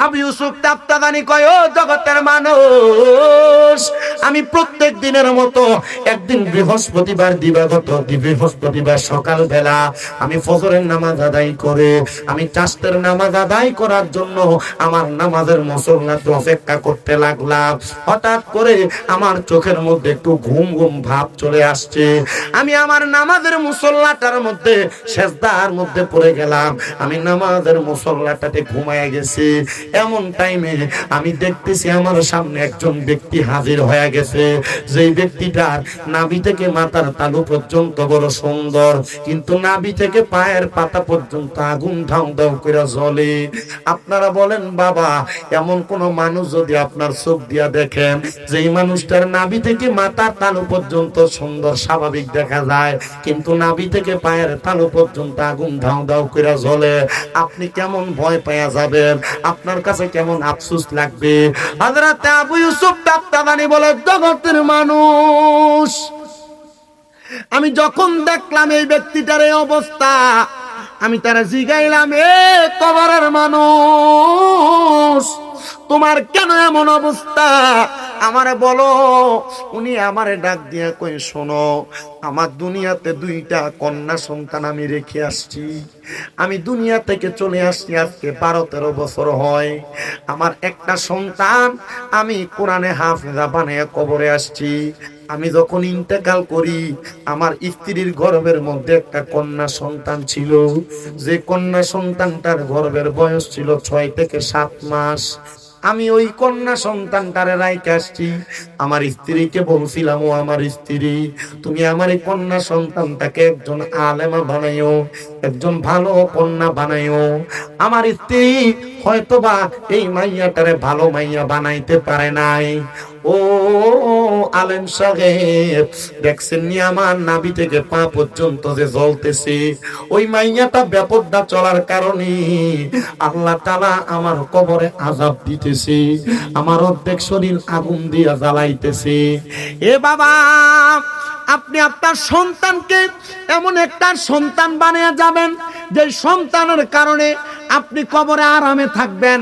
আবু ইউসুফ তাফতাদানি কয়, ও জগতের মানুষ, আমি প্রত্যেক দিনের মতো একদিন বৃহস্পতিবার দিবাগত বৃহস্পতিবার সকালবেলা আমি ফজরের নামাজ আদায় করে আমি চাষের নামাজ আদায় করার জন্য আমার নামাজের মুসল্লাতে অপেক্ষা করতে লাগলাম। হঠাৎ করে আমার চোখের মধ্যে একটু ঘুম ঘুম ভাব চলে আসছে। আমি আমার নামাজের মুসল্লাটার মধ্যে সেজদার মধ্যে পড়ে গেলাম। আমি নামাজের মুসল্লাটাতে ঘুমায় গেছি। এমন টাইমে আমি দেখতেছি আমার সামনে একজন ব্যক্তি হাজির হয়ে গেছে, যেই ব্যক্তিটার নাভি থেকে মাথার তালু পর্যন্ত বড় সুন্দর, কিন্তু নাভি থেকে পায়ের পাতা পর্যন্ত আগুন ধাউ ধাউ করে জ্বলে। আপনারা বলেন বাবা, এমন কোন মানুষ যদি আপনার চোখ দিয়া দেখেন যেই মানুষটার নাভি থেকে মাথার তালু পর্যন্ত সুন্দর স্বাভাবিক দেখা যায়, কিন্তু নাভি থেকে পায়ের তালু পর্যন্ত আগুন ধাউ ধাউ করে জ্বলে, আপনি কেমন ভয় পাওয়া যাবেন? আপনার কাছে কেমন আফসোস লাগবে? হযরত আবু ইউসুফ তাফতাদানি বলে, জগতের মানুষ, আমি যখন দেখলাম এই ব্যক্তিটার এই অবস্থা, আমি তারা জিগাইলাম, এ কবরের মানুষ, তোমার কেন এমন অবস্থা? আমারে বলো। উনি আমারে ডাক দিয়ে কই, শোনো, আমার দুনিয়াতে দুইটা কন্যা সন্তান আমি রেখে আসছি। আমি দুনিয়া থেকে চলে আসছি আজকে 12-13 বছর হয়। আমার একটা সন্তান আমি কোরআনে হাফেজা বানিয়ে কবরে আসছি। আমি যখন ইন্তেকাল করি, আমার স্ত্রীর গর্ভের মধ্যে একটা কন্যা সন্তান ছিল, যে কন্যা সন্তানটার গর্ভের বয়স ছিল 6 থেকে 7 মাস। আমি ওই কন্যা সন্তানটারে রাইখে আসছি। আমার স্ত্রীকে বলছিলাম, ও আমার স্ত্রী, তুমি আমার এই কন্যা সন্তানটাকে একজন আলেমা বানাইও, একজন ভালো কন্যা বানাইও। আমার স্ত্রী হয়তোবা এই মাইয়াটারে ভালো মাইয়া বানাইতে পারে নাই। ও আলেম সাহেব, দেখছেন নি আমার নাভি থেকে পা পর্যন্ত যে জ্বলতেছে, ওই মাইয়াটা বেপরদা চলার কারণে আল্লাহ তাআলা আমার কবরে আযাব দিতেছে, আমার অর্ধেক শরীর আগুন দিয়া জ্বালাইতেছে। এ বাবা, আপনি আপনার সন্তানকে এমন একটা সন্তান বানিয়ে যাবেন যে সন্তানের কারণে আপনি কবরে আরামে থাকবেন।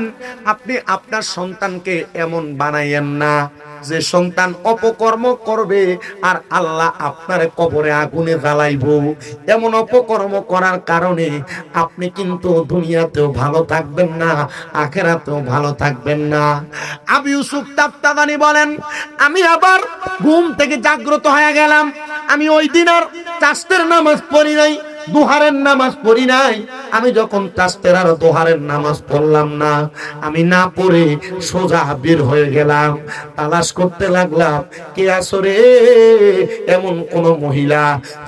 আপনি আপনার সন্তানকে এমন বানাইয়েন না যে সন্তান অপকর্ম করবে আর আল্লাহ আপনার কবরে আগুনে জ্বালাইব। এমন অপকর্ম করার কারণে আপনি কিন্তু দুনিয়াতেও ভালো থাকবেন না, আখিরাতেও ভালো থাকবেন না। আবু ইউসুফ তাফতাদানি বলেন, আমি আবার ঘুম থেকে জাগ্রত হয়ে গেলাম। আমি ওই দিন আর চাষের নামাজ পড়ি নাই, দুহারের নামাজ পড়ি নাই। আমি যখন চাষের আর দুহারের নামাজ পড়লাম না, আমি না পড়ে সোজা বের হয়ে গেলাম, তালাশ করতে লাগলাম কে আসরে এমন কোন মহিলা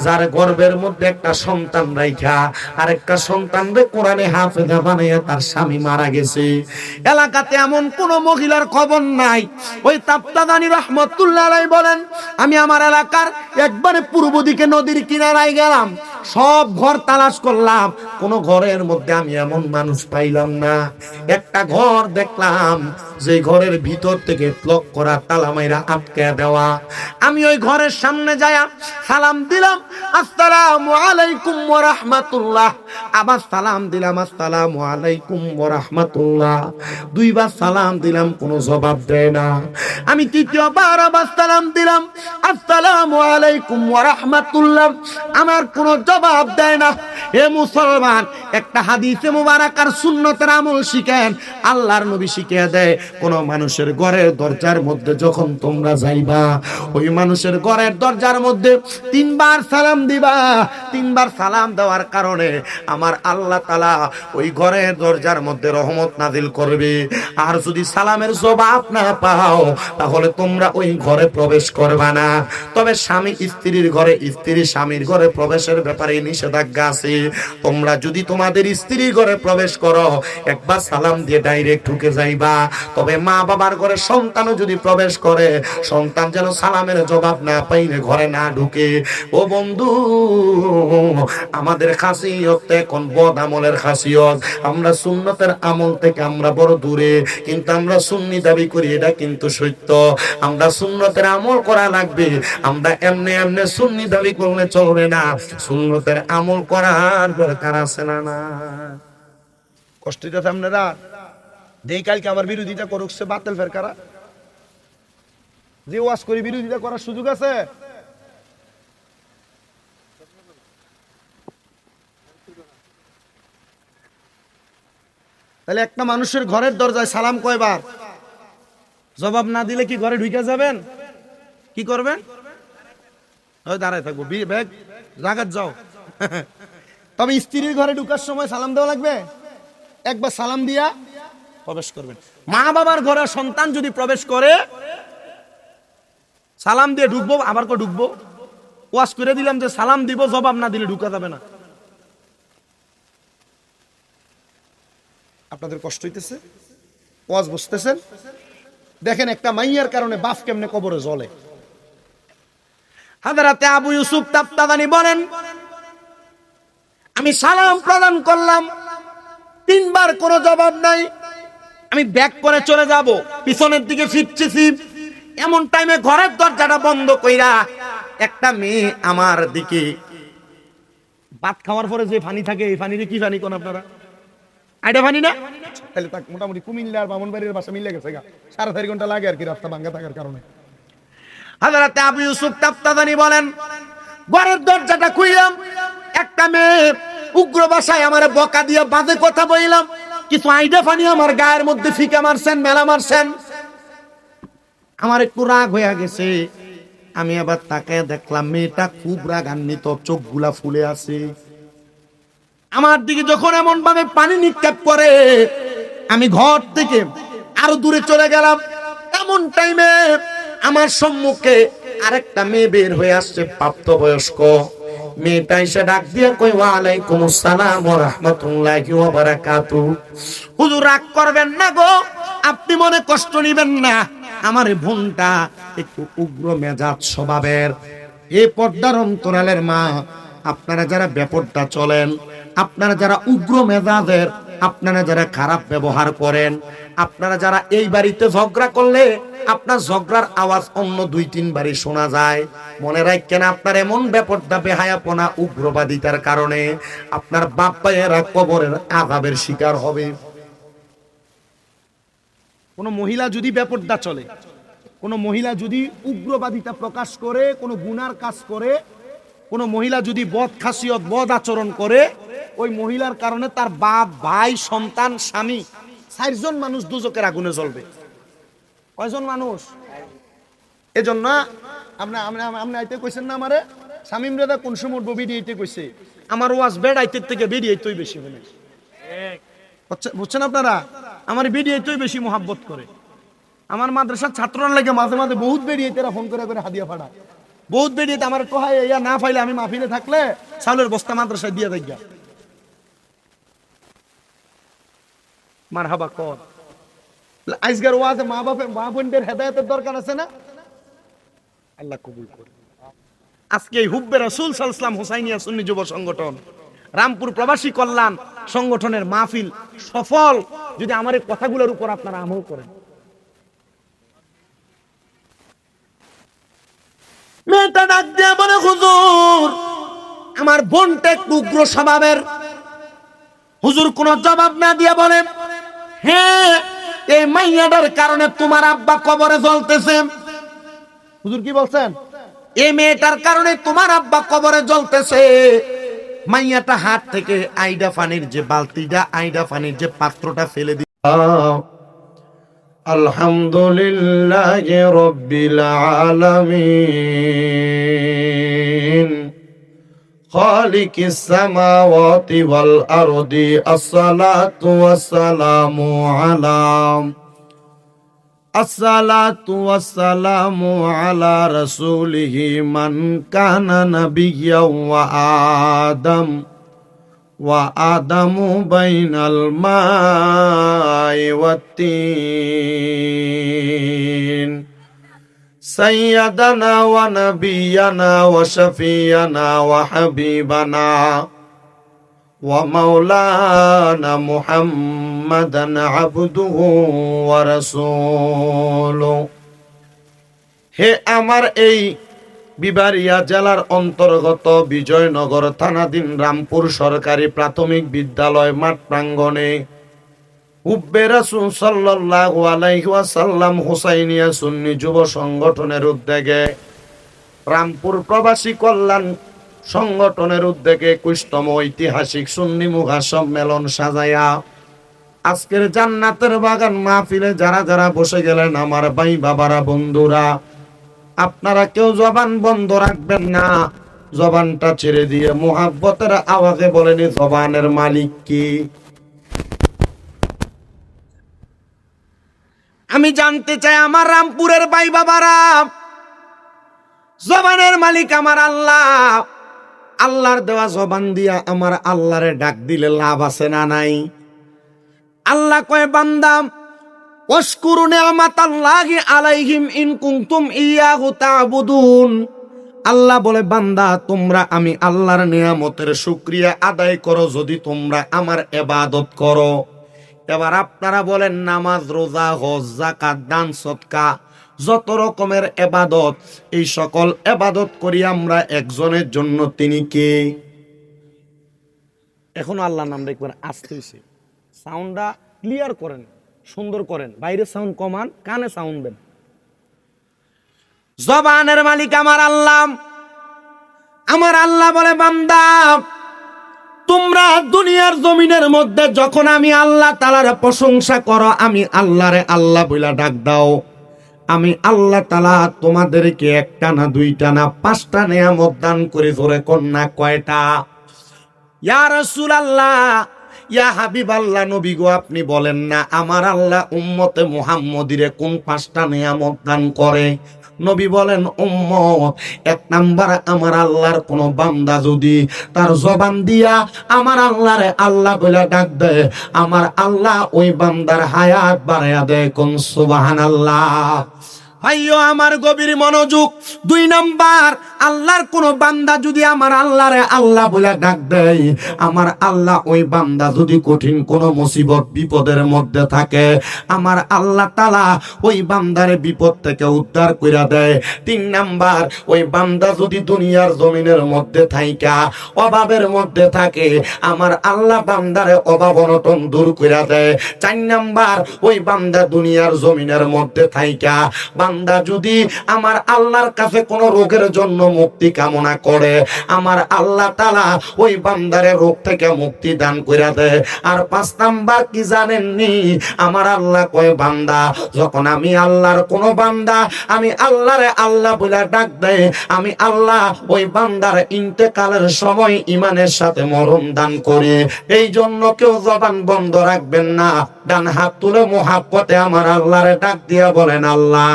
যার গর্ভের মধ্যে একটা সন্তান রাইখা আর একটা সন্তানরে কোরআনে হাফেজা বানাইয়া তার স্বামী মারা গেছে। এলাকাতে এমন কোন মহিলার খবর নাই। ওই তাফতাদানি রাহমাতুল্লাহ আলাইহি বলেন, আমি আমার এলাকার একবারে পূর্ব দিকে নদীর কিনারায় গেলাম, সব ঘর তালাশ করলাম, কোন ঘরের মধ্যে আমি এমন মানুষ পাইলাম না। একটা ঘর দেখলাম, যে ঘরের ভিতর থেকে লক করা, তালা মাইরা আটকে দেওয়া। আমি ওই ঘরের সামনে যায়া সালাম দিলাম, আসসালামু আলাইকুম ওয়া রাহমাতুল্লাহ। আবার সালাম দিলাম, আসসালামু আলাইকুম ওয়া রাহমাতুল্লাহ। দুইবার সালাম দিলাম, কোনো জবাব দেয় না। আমি তৃতীয়বার আবার সালাম দিলাম, আসসালামু আলাইকুম ওয়া রাহমাতুল্লাহ। আমার কোনো জবাব দেয় না। হে মুসলমান, একটা হাদিসে মুবারাকার সুন্নতের আমল শিখেন। আল্লাহর নবী শিখিয়ে দেয়, কোন মানুষের ঘরের দরজার মধ্যে যখন তোমরা যাইবা, ওই মানুষের ঘরের দরজার মধ্যে 3 বার সালাম দিবা। 3 বার সালাম দেওয়ার কারণে আমার আল্লাহ তাআলা ওই ঘরের দরজার মধ্যে রহমত নাজিল করবে। আর যদি সালামের জবাব না পাও, তাহলে তোমরা ওই ঘরে প্রবেশ করবা না। তবে স্বামী স্ত্রীর ঘরে, স্ত্রী স্বামীর ঘরে প্রবেশের ব্যাপারে নিষেধাজ্ঞা আছে। তোমরা যদি তোমাদের স্ত্রীর ঘরে প্রবেশ করো, একবার সালাম দিয়ে ডাইরেক্ট ঢুকে যাইবা। তবে মা বাবার ঘরে সন্তানও যদি প্রবেশ করে, সন্তান যেন সালামের জবাব না পাইলে ঘরে না ঢুকে। ও বন্ধু, আমাদের খাসিয়ত এখন বদ আমলের খাসিয়ত। আমরা সুন্নতের আমল থেকে আমরা বড় দূরে, কিন্তু আমরা সুন্নি দাবি করি, এটা কিন্তু সত্য। আমরা সুন্নতের আমল করা লাগবে। আমরা এমনি এমনি সুন্নি দাবি করলে চলবে না, সুন্নতের আমল করার দরকার আছে না? না কষ্ট দিতে আপনারা দেই কালকে আমার বিরোধিতা করুক সে বাতিল ফেরকারা, যে ওয়াজ করে বিরোধিতা করার সুযোগ আছে? তাহলে একটা মানুষের ঘরের দরজায় সালাম কয়বার? জবাব না দিলে কি ঘরে ঢুকে যাবেন? কি করবেন? ওই দাঁড়ায় থাকবো, ব্যাগ জাগাত যাও। তবে স্ত্রীর ঘরে ঢুকার সময় সালাম দেওয়া লাগবে, একবার সালাম দিয়া প্রবেশ করবেন। মা বাবার ঘরে সন্তান যদি প্রবেশ করে সালাম দিয়ে ঢুকবো, আবার কো ঢুকবো? ওয়াজ করে দিলাম যে সালাম দিব, জবাব না দিলে ঢুকা যাবে না। আপনাদের কষ্ট হইতেছে? ওয়াজ বুঝতেছেন? দেখেন একটা মাইয়ার কারণে বাপ কেমনে কবরে জ্বলে। হযরতে আবু ইউসুফ তাবতাবানী বলেন, আমি সালাম প্রদান করলাম, 3 বার কোনো জবাব নাই। আমি ব্যাক করে চলে যাব, পিছনের দিকে ফিরতেছি, এমন টাইমে ঘরের দরজাটা বন্ধ কইরা একটা মেয়ে আমার দিকে, ভাত খাওয়ার পরে যে পানি থাকে এই পানিতে কি পানি কোন আপনারা? আইডা পানি না? তাহলে তাক মোটামুটি কুমিল্লা আর বামনবাড়ির ভাষা মিলে গেছে গা, 4.5 ঘন্টা লাগে আর কি রাস্তা ভাঙা থাকার কারণে। হযরতে আবু ইউসুফ তাবতাবানী বলেন, ঘরের দরজাটা খুইলাম, একটা মেয়ে উগ্র ভাষায় আমারে বকা দিয়ে বাজে কথা বইলাম, কিছু আইডা পানি আমার গায়ের মধ্যে ফিকা মারছেন, মেলা মারছেন। আমার একটু রাগ হয়ে গেছে। আমি আবার তাকায় দেখলাম মেয়েটা খুব রাগান্বিত, চোখগুলা ফুলে আছে। আমার দিকে যখন এমন ভাবে পানি নিক্ষেপ করে, আমি ঘর থেকে আরো দূরে চলে গেলাম। এমন টাইমে আমার সম্মুখে আরেকটা মেয়ে বের হয়ে আসছে, প্রাপ্তবয়স্ক। মেয়েটা এসে ডাক দিয়ে কই, ওয়া আলাইকুমুস সালাম ওয়া রাহমাতুল্লাহি ওয়া বারাকাতুহু। হুজুর রাগ করবেন না গো, আপনি মনে কষ্ট নেবেন না, আমার বোনটা একটু উগ্র মেজাজ স্বভাবের। এই পর্দার অন্তরালের মা, আপনারা যারা বেপরদা চলেন, আপনারা যারা উগ্র মেজাজের, আপনারা যারা খারাপ ব্যবহার করেন, আপনারা যারা এই বাড়িতে ঝগড়া করলে আপনার ঝগড়ার আওয়াজ অন্য 2-3 বাড়ি শোনা যায়, মনে রাখেন আপনার এমন বেপরদা বেহায়াপনা উগ্রবাদিতার কারণে আপনার বাপ ভাইয়েরা কবরের আযাবের শিকার হবে। কোন মহিলা যদি বেপরদা চলে, কোন মহিলা যদি উগ্রবাদিতা প্রকাশ করে, কোন গুনার কাজ করে, কোন মহিলা যদি বদ খাসিয়ত বদ আচরণ করে, ওই মহিলার কারণে তার বাপ ভাই সন্তান স্বামী 4 জন মানুষ দুজকের আগুনে জ্বলবে। কয়জন মানুষ? এজন্য আপনি আইতে কইছেন না আমারে, শামীম রেদা কোন সময় বেরিয়ে কইছে আমার ওয়াজ বেড আইতে থেকে বেরিয়েই বেশি মনে বুঝছেন আপনারা? আমার বেরিয়েই বেশি মোহাব্বত করে। আমার মাদ্রাসার ছাত্ররা লাগে মাঝে মাঝে বহুত বেরিয়ে তারা ফোন করে করে হাদিয়া ফাড়া, বহুত বেরিয়ে আমার টোহায় ইয়া না পাইলে আমি মাহফিলে থাকলে চাউলের বস্তা মাদ্রাসায় দিয়ে দেয়। মারহাবা কর। আজকের ওয়াজে মা বাপের মা বোনদের হেদায়েতের দরকার আছে না? আল্লাহ কবুল করে। আজকে এই হুব্বে রাসূল সাল্লাল্লাহু আলাইহি ওয়াসাল্লাম হুসাইনিয়া সুন্নি যুব সংগঠন, রামপুর প্রবাসী কল্যাণ সংগঠনের মাহফিল সফল যদি আমার এই কথাগুলোর উপর আপনারা আমল করেন। মেয়েটা ডাক দিয়ে বলে, হুজুর আমার বোনটা একটু উগ্র স্বভাবের। হুজুর কোন জবাব না দিয়ে বলে, হ্যাঁ এই মাইয়াটার কারণে তোমার আব্বা কবরে জ্বলতেছে। হুজুর কি বলছেন? এই মেয়েটার কারণে তোমার আব্বা কবরে জ্বলতেছে। মাইয়াটা হাত থেকে আইডা পানির যে বালতিটা, আইডা পানির যে পাত্রটা ফেলে দিল। আলহামদুলিল্লাহি রাব্বিল আলামিন খালিকিস সামাওয়াতি ওয়াল আরদি আসসালাতু ওয়াসসালামু আলা রাসূলিহি মান কানা নাবিয়্যাও ওয়া আদামু বাইনাল মাই ওয়াত-তিন সাইয়্যিদানা ওয়া নাবিয়্যানা ওয়া শাফিয়ানা ওয়া হাবিবানা ওয়া মাওলানা মুহাম্মাদান আবদুহু ওয়া রাসূলুহু। হে আমার এই বিবারিয়া জেলার অন্তর্গত বিজয়নগর থানাধীন রামপুর সরকারি প্রাথমিক বিদ্যালয় মাঠ প্রাঙ্গণে হুব্বে রাসূল সাল্লাল্লাহু আলাইহি ওয়াসাল্লাম হুসাইনিয়া সুন্নি যুব সংগঠনের উদ্যোগে রামপুর প্রবাসী কল্যাণ সংগঠনের উদ্যোগে 21তম ঐতিহাসিক সুন্নি মুঘা সম্মেলন সাজায়া আজকের জান্নাতের বাগান মাহফিলে যারা যারা বসে গেলেন আমার ভাই বাবারা বন্ধুরা, আপনারা কেউ জবান বন্ধ রাখবেন না। জবানটা ছেড়ে দিয়ে মুহাব্বতের আওয়াজে বলেন, জবানের মালিক কি? আমি জানতে চাই আমার রামপুরের ভাই বাবারা, জবানের মালিক আমার আল্লাহ। আল্লাহর দেওয়া জবান দিয়া আমার আল্লাহরে ডাক দিলে লাভ আছে না নাই? আল্লাহ কয় বান্দা, ওয়াশকুরু নি'মাতাল্লাহি আলাইহিম ইন কুনতুম ইয়াহু তা'বুদুন। আল্লাহ বলে বান্দা, তোমরা আমি আল্লাহর নিয়ামতের শুকরিয়া আদায় করো যদি তোমরা আমার ইবাদত করো। এবার আপনারা বলেন, নামাজ, রোজা, হজ, যাকাত, দান, সদকা, যত রকমের ইবাদত, এই সকল ইবাদত করি আমরা একজনের জন্য, তিনি কে? এখন আল্লাহর নাম দেখবেন আসতে হইছে, সাউন্ডটা ক্লিয়ার করেন, সুন্দর করেন, বাইরে সাউন্ড কমান, কানে সাউন্ড দেন। জবানের মালিক আমার আল্লাহ। আমার আল্লাহ বলে বান্দা, তোমরা দুনিয়ার জমিনের মধ্যে যখন আমি আল্লাহ তাআলার প্রশংসা করো, আমি আল্লাহরে আল্লাহ বইলা ডাক দাও, আমি আল্লাহ তাআলা তোমাদেরকে একটা না দুইটা না 5টা নিয়ামত দান করে। জোরে কন্যা কয়টা? ইয়া রাসূলুল্লাহ, ইয়া হাবিবাল্লাহ, নবী গো আপনি বলেন না আমার আল্লাহ উম্মতে মুহাম্মদিরে কোন 5টা নিয়ামত দান করে? নবী বলেন, উম্মত, 1 নাম্বার, আমার আল্লাহর কোন বান্দা যদি তার জবান দিয়া আমার আল্লাহরে আল্লাহ বলে ডাক দেয়, আমার আল্লাহ ওই বান্দার হায়াত বাড়ায়া দেয়। কোন সুবহানাল্লাহ। ভাইও আমার গভীর মনোযোগ। 2 নাম্বার, আল্লাহর কোন বান্দা যদি আমার আল্লাহরে আল্লাহ বলে ডাক দেয়, আমার আল্লাহ ওই বান্দা যদি কঠিন কোন মুসিবত বিপদের মধ্যে থাকে, আমার আল্লাহ তাআলা ওই বান্দারে বিপদ থেকে উদ্ধার কইরা দেয়। 3 নাম্বার, ওই বান্দা যদি দুনিয়ার জমিনের মধ্যে থাইকা অভাবের মধ্যে থাকে, আমার আল্লাহ বান্দারে অভাব অনটন দূর কইরা দেয়। 4 নাম্বার, ওই বান্দা দুনিয়ার জমিনের মধ্যে থাইকা বান্দা যদি আমার আল্লাহর কাছে কোন রোগের জন্য মুক্তি কামনা করে, আমার আল্লাহ তাআলা ওই বান্দারে রোগ থেকে মুক্তি দান কইরা দেয়। আর 5 নাম্বার কি জানেননি? আমার আল্লাহ কয় বান্দা, যখন আমি আল্লাহর কোন বান্দা আমি আল্লাহরে আল্লাহ বলে ডাক দেয়, আমি আল্লাহ ওই বান্দার ইন্তেকালের সময় ইমানের সাথে মরণ দান করে। এই জন্য কেউ জবান বন্ধ রাখবেন না। ডান হাত তুলে মুহাব্বতে আমার আল্লাহরে ডাক দিয়া বলেন, আল্লাহ।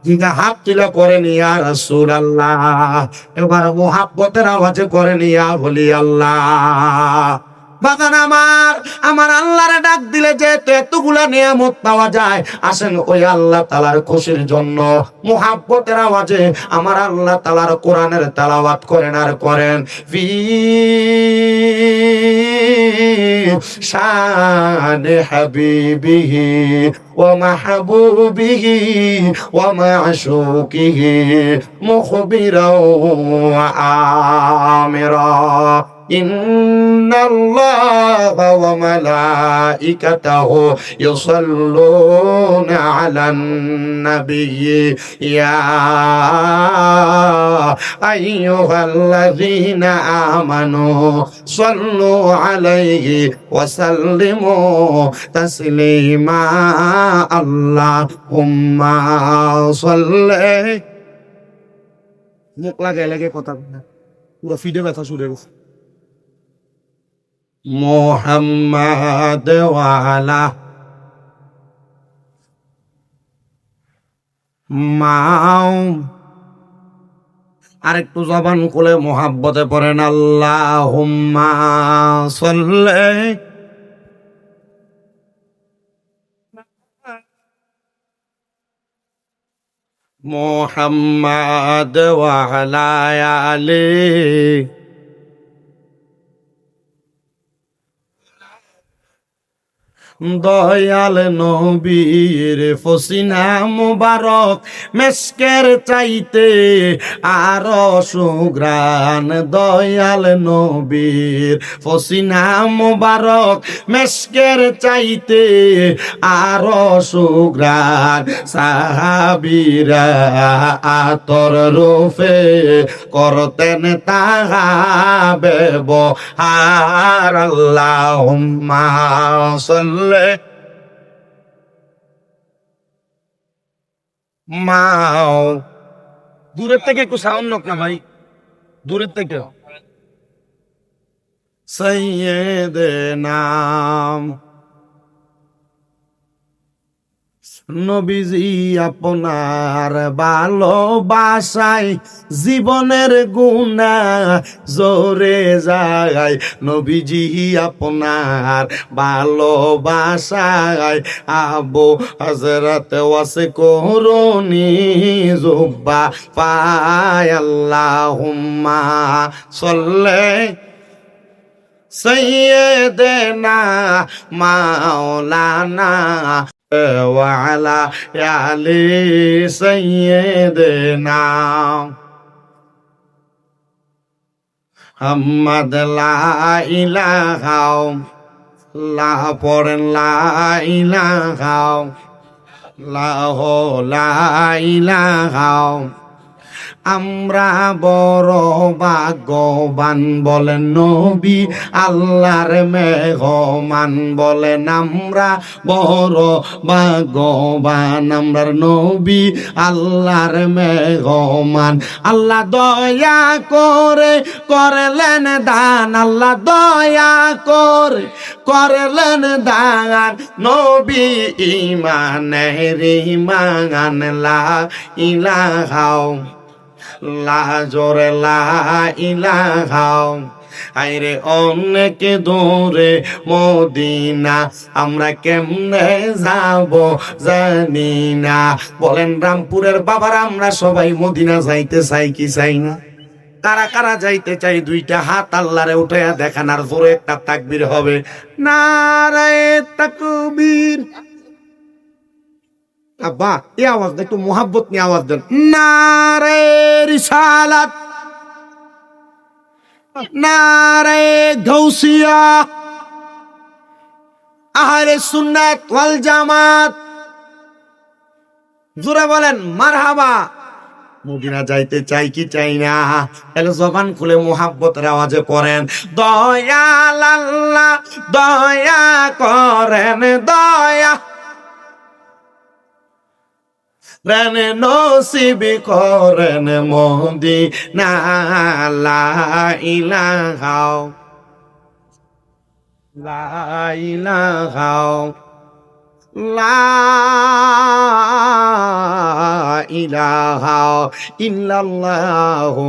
জিগা হাত তুলে করেন, ইয়া রাসূলুল্লাহ। এবার মুহাব্বতের আওয়াজে করেন, ইয়া বলি আল্লাহ। বাগান আমার আল্লাহরে ডাক দিলে যে এতগুলা নিয়ামত পাওয়া যায়, আসেন ওই আল্লাহ তাআলার খুশির জন্য মুহাব্বতের আওয়াজে আমার আল্লাহ তাআলার কোরআনের তেলাওয়াত করেন আর করেন। ফি শান হাবিবিহি ওয়া মাহবুবিহি ওয়া মা'শুকিহি মুখবিরাও ওয়া আমিরা। ইন্নাল্লাহা ওয়া মালাইকাতাহু ইউসাল্লুনা আলান নাবিয়্যি ইয়া আইয়ুহাল্লাযীনা আমানু সাল্লু আলাইহি ওয়া সাল্লিমু তাসলিমা। আল্লাহুম্মা সাল্লি। মুখ লাগাই লাগে কথা না, পুরো ফিডে ব্যথা শুরু হয়ে গেছে। মুহাম্মাদ ওয়া আলা মাও। আরেকটু জবান খুলে মুহাব্বতে পড়েন, আল্লাহুম্মা সাল্লি। মুহাম্মাদ ওয়া আলা আলিহি দয়াল নবীর ফসিনা মুবারক মেশকের চাইতে আরো সুগ্রান। দয়াল নবীর ফসিনা মুবারক মেশকের চাইতে আরো সুগ্রান। সাহাবীরা আতর রূপে করতেন তাহা ব্যবহার। আল্লাহুম্মা সাল্লি মাও। দূরের থেকে একটু সাউন্ড নোক না ভাই, দূরের থেকে। সাইয়্যিদেনা নবীজি আপনার ভালোবাসায় জীবনের গুনাহ জোরে যায়। নবীজি আপনার ভালোবাসায় আবু হযরত ওয়াসে করুনি জুব্বা পায়। আল্লাহুম্মা সাল্লি সাইয়্যিদেনা মাওলানা ওয়ালা আলি সাইয়্যিদিনা মুহাম্মদ। লা ইলাহা লা পড়েন, লা ইলাহা লা ইলাহা। আমরা বড় ভাগ্যবান বলেন নবী আল্লাহর মেহমান বলেন। আমরা বড় ভাগ্যবান, আমরার নবী আল্লাহর মেহমান। আল্লাহ দয়া করে করলেন দান, আল্লাহ দয়া করে করলেন দান। নবী ইমানের ইমান। লা ইলাহা লা জোরে লা ইলাহা। আইরে অনেক দূরে মদিনা, আমরা কেমনে যাব জানি না। বলেন রামপুরের বাবারা, আমরা সবাই মদিনা যাইতে চাই কি চাই না? কারা কারা যাইতে চাই দুইটা হাত আল্লাহরে উঠাইয়া দেখান, আর জোরে একটা তাকবীর হবে। নারায়ে তাকবীর। আব্বা এই আওয়াজ একটু মোহাব্বত নিয়ে আওয়াজ দেন। নারায়ে রিসালাত, নারায়ে গাউসিয়া, আহলে সুন্নাত ওয়াল জামাত। জোরে বলেন মারহাবা। মদিনা যাইতে চাই কি চাই না? তাহলে জবান খুলে মোহাব্বতের আওয়াজে পড়েন, দয়াল আল্লাহ দয়া করেন, দয়া রেন নসিব করেন মদিনা। লা ইলাহা লা ইলাহা লা ইলাহা ইল্লাল্লাহু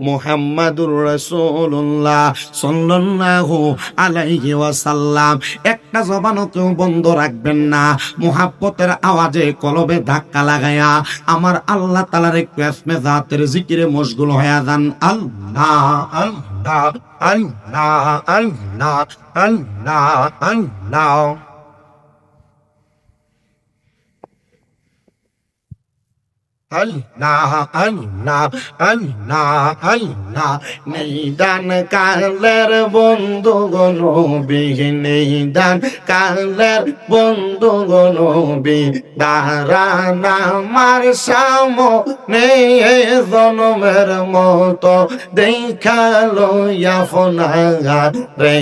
মুহাম্মাদুর রাসূলুল্লাহ সাল্লাল্লাহু আলাইহি ওয়াসাল্লাম। একটা জবানকেও বন্ধ রাখবেন না। মুহাব্বতের আওয়াজে কলবে ধাক্কা লাগায়া আমার আল্লাহ তাআলার একটু ইসমে জাতের জিকিরে মশগুল হয়ে যান। আল্লাহ আল্লাহ আল্লাহ আল্লাহ আল্লাহ আল্লাহ। আল্লাহ আল্লাহ আল্লাহ আল্লাহ। নিদান কালের বন্ধু নবী, নিদান কালের বন্ধু নবী, দাঁড়ান আমার সামনে জনমের মতো দেখালো আপনার রে।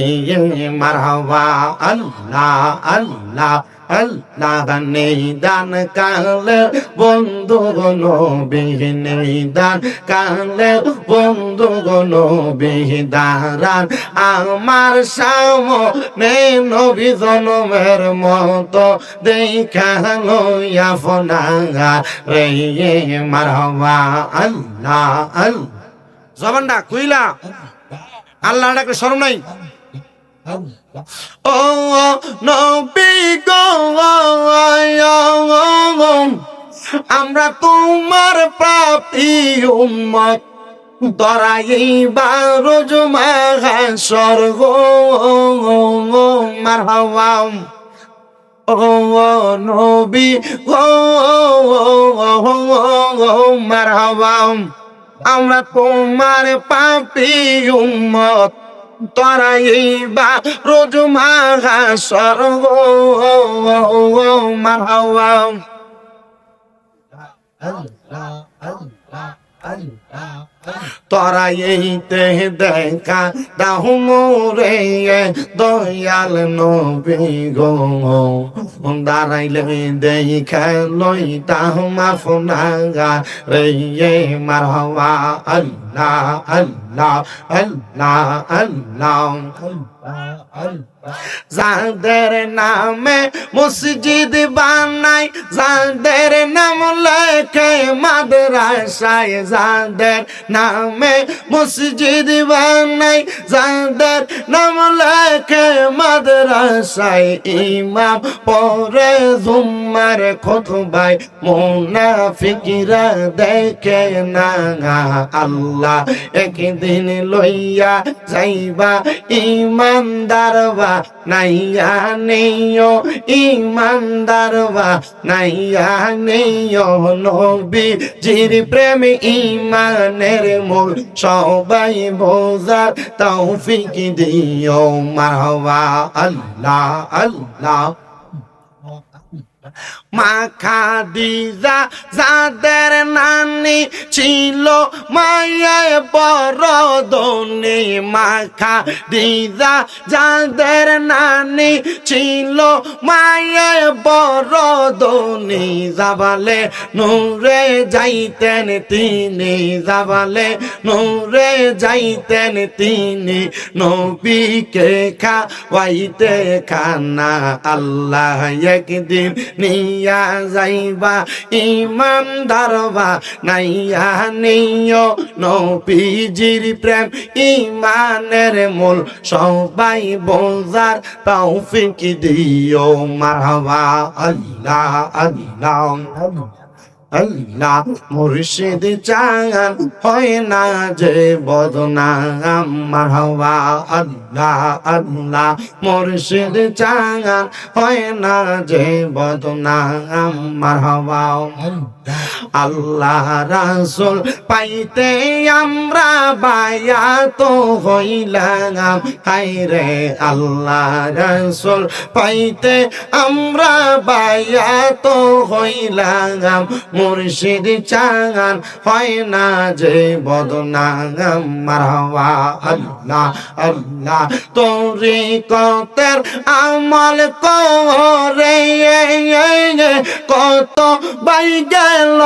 মারহাবা আল্লাহ আল্লাহ আল্লাহ। নিদান কালের বন্ধু নবী, নিদান কালের বন্ধু নবী, দাঁড়ান আমার সামনে নবী জনমের মতো দেখালো আপনার রে। মারহাবা আল্লাহ আল্লাহ। জবানটা কইলা আল্লাহ ডাকে শরম নাই। ও নবী গো আমরা তোমার পাপী উম্মত, দরাইবার রোজ মাহশর গো। মারহাবা ও নবী ও মারহাবা, আমরা তোমার পাপী উম্মত, তরাইবা রোজ মাহশর মারহাবা। তরাইতে দেখা দাও মোরে দয়াল নবী গো, দাঁড়াইলে দেখা লই তাহ মাফনাগা রে মারহাবা। আল্লাহ আল্লাহ আল্লাহ আল্লাহ। যাদের নামে মসজিদ বানাই, যাদের নাম লেখে মাদ্রাসায়, যাদের নামে মসজিদ বানাই, যাদের নাম লেখে মাদ্রাসায়, ইমাম পরে জুম্মার খুতবায় মুনাফিকরা দেখে না। আল্লাহ একদিন লইয়া যাইবা ইমানদারবা নাইয়া নেও, ইমানদারবা নাইয়া নেও। নবীজির প্রেম ইমানের মূল, সবাই বোঝার তৌফিক দিও মারহাবা। আল্লাহ আল্লাহ। মা খাদিজা যাদের নানি ছিল মায়ের বড় ধনী, মা খাদিজা যাদের নানি ছিল মায়ের বড় ধনী, যাবালে নূরে যাইতেন তিনি, যাবালে নূরে যাইতেন তিনি, নবীকে খাওয়াইতে খানা। আল্লাহ একদিন নিয়া যাইবা ইমানদারবা নাইয়া নেও। নবীজির প্রেম ইমানের মূল, সবাই বোঝার তৌফিক দিও মারহাবা। আল্লাহ আল্লাহ আল্লাহ। মুর্শিদ চান হয় না যে বদনাম মারহাবা। আল্লাহ আল্লাহ। মুর্শিদ চান হয় না যে বদনাম মারহাবা। আল্লাহ রাসূল পাইতে আমরা বায়াত হইলাম, হায়রে আল্লাহ রাসূল পাইতে আমরা বায়াত হইলাম। মুর্শিদ চান হয় না যে বদনাম মারহাবা। আল্লাহ আল্লাহ। তরিকতের আমল করে কত বাই গেল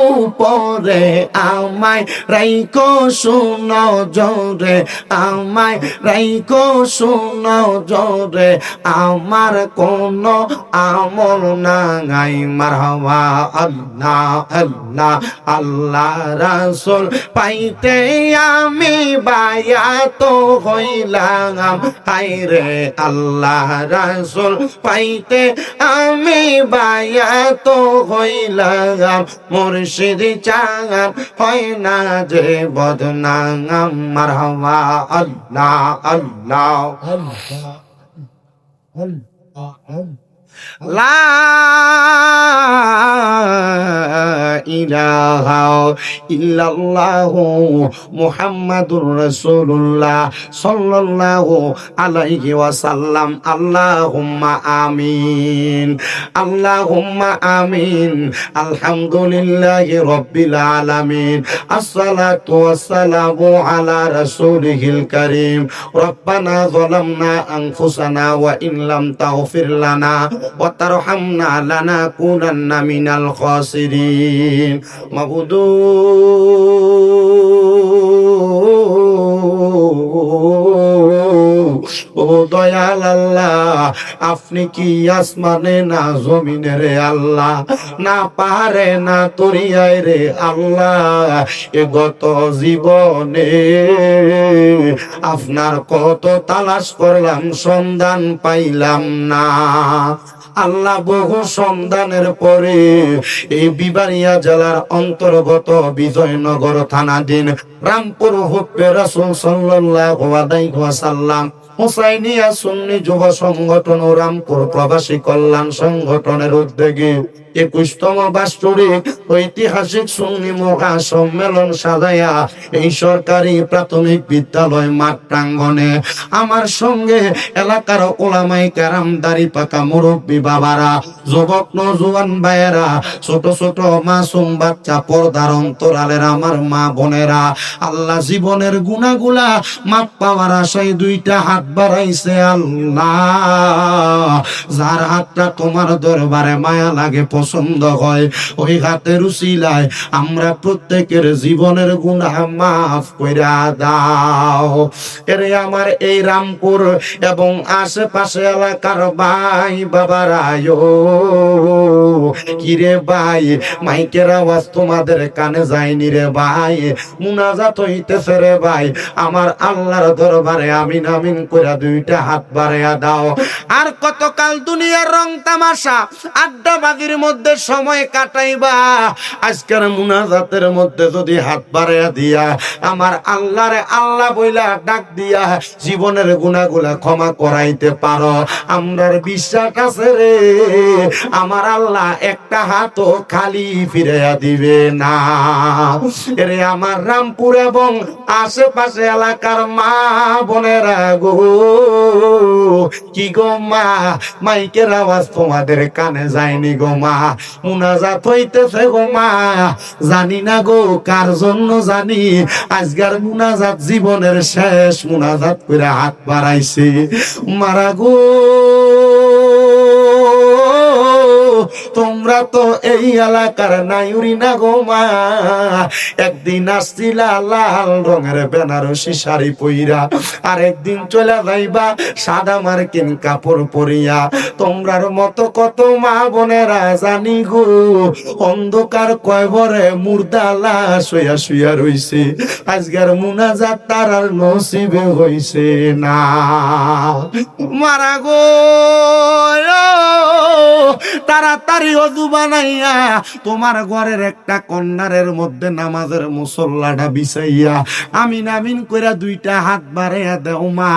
উপরে, আমায় রাইখো শুনো জোরে, আমায় রাইখো শুনো জোরে, আমার কোনো আমল নাই মারহাবা। আল্লাহ আল্লাহ। আল্লাহ রাসূল পাইতে আমি বায়াত হইলাম, হায়রে আল্লাহ রাসূল পাইতে আমি বায়াত হইলাম। মুর্শিদ চান হয় না যে বদনাম মারহাবা। আল্লাহ আল্লাহ। লা ইলাহা ইল্লাল্লাহু মুহাম্মাদুর রাসূলুল্লাহ সাল্লাল্লাহু আলাইহি ওয়াসাল্লাম। আল্লাহুম্মা আমিন আল্লাহুম্মা আমিন। আলহামদুলিল্লাহি রাব্বিল আলামিন। আসসালাতু ওয়াসসালামু আলা রাসূলিহিল কারীম। রব্বানা যালামনা আনফুসানা ওয়া ইন লাম তাগফির লানা ওয়া তারহামনা লানাকুনান্না মিনাল খাসিরিন। মাবুদ ও দয়াল আল্লাহ, আপনি কি আসমানে না জমিনে রে আল্লাহ, না পাহাড়ে না দরিয়ায় রে আল্লাহ। এ গত জীবনে আপনার কত তালাশ করলাম, সন্ধান পাইলাম না আল্লাহ। বহু সন্ধানের পরে এই বিবারিয়া জেলার অন্তর্গত বিজয়নগর থানাধীন রামপুর হুব্বে রাসূল সাল্লাল্লাহু আলাইহি ওয়াসাল্লাম হুসাইনিয়া সুন্নি যুব সংগঠন ও রামপুর প্রবাসী কল্যাণ সংগঠনের উদ্যোগে 21তম বাৎসরিক ঐতিহাসিক সুন্নি মহা সম্মেলন সাজাইয়া এই সরকারি প্রাথমিক বিদ্যালয় মাঠ প্রাঙ্গণে আমার সঙ্গে এলাকার ওলামাই কেরাম, দাড়ি পাকা মুরব্বী বাবারা, যুবক নওজোয়ান ভাইয়েরা, ছোট ছোট মাসুম বাচ্চা, পর্দার অন্তরালের আমার মা বোনেরা, আল্লাহ জীবনের গুনাহগুলা মাপ পাওয়ার আশায় দুইটা হাত বাড়াইছে। আল্লাহ, যার হাতটা তোমার দরবারে মায়া লাগে, পছন্দ হয়, ওই হাতের উসিলায় আমরা প্রত্যেকের জীবনের গুনাহ মাফ কইরা দাও। এরে আমার এই রামপুর এবং আশেপাশে এলাকার ভাই বাবারা, কিরে ভাই, মাইকের আওয়াজ তোমাদের কানে যায়নি রে ভাই, মুনাজাত হইতেছে রে ভাই, আমার আল্লাহর দরবারে আমিন আমিন কইরা দুইটা হাত বাড়াইয়া দাও। আর কতকাল দুনিয়ার রং তামাশা আড্ডাবাজির মধ্যে সময় কাটাইবা, আজকের মুনাজাতের মধ্যে যদি হাত বাড়াইয়া দিয়া আমার আল্লাহরে আল্লাহ বইলা ডাক দিয়া জীবনের গুনাহগুলা ক্ষমা করাইতে পারো, আমরার বিশ্বাস আছে রে আমার আল্লাহ একটা হাতও খালি ফিরাইয়া দিবে না। এরে আমার রামপুর এবং আশেপাশে এলাকার মা বোনেরা গো, কি গো মা, মাইকের আওয়াজ তোমাদের কানে যায়নি গো মা, মুনাজাত হইতেছে গো মা, জানি না গো কার জন্য জানি আজকের মুনাজাত জীবনের শেষ মুনাজাত করে হাত বাড়াইছে। মারা গো, তোমরা তো এই এলাকার নাইউরি না গো মা, একদিন আসছিলা লাল রঙের বেনারসি শাড়ি পইরা, আর একদিন চলে যাইবা সাদা মার্কিন কাপড় পরিয়া। তোমরার মতো কত মা বোনেরা জানি গো অন্ধকার কয়বরে মুর্দা লাশ হইয়া শুইয়া রইছে, আজকের মুনাজাত তার আর নসিবে হইছে না। মারা গো, তাড়াতাড়ি ওযু বানাইয়া তোমার ঘরের একটা কর্নারের মধ্যে নামাজের মুসল্লাটা বিছাইয়া আমিন আমিন কইরা দুইটা হাত বাড়াইয়া দাও মা,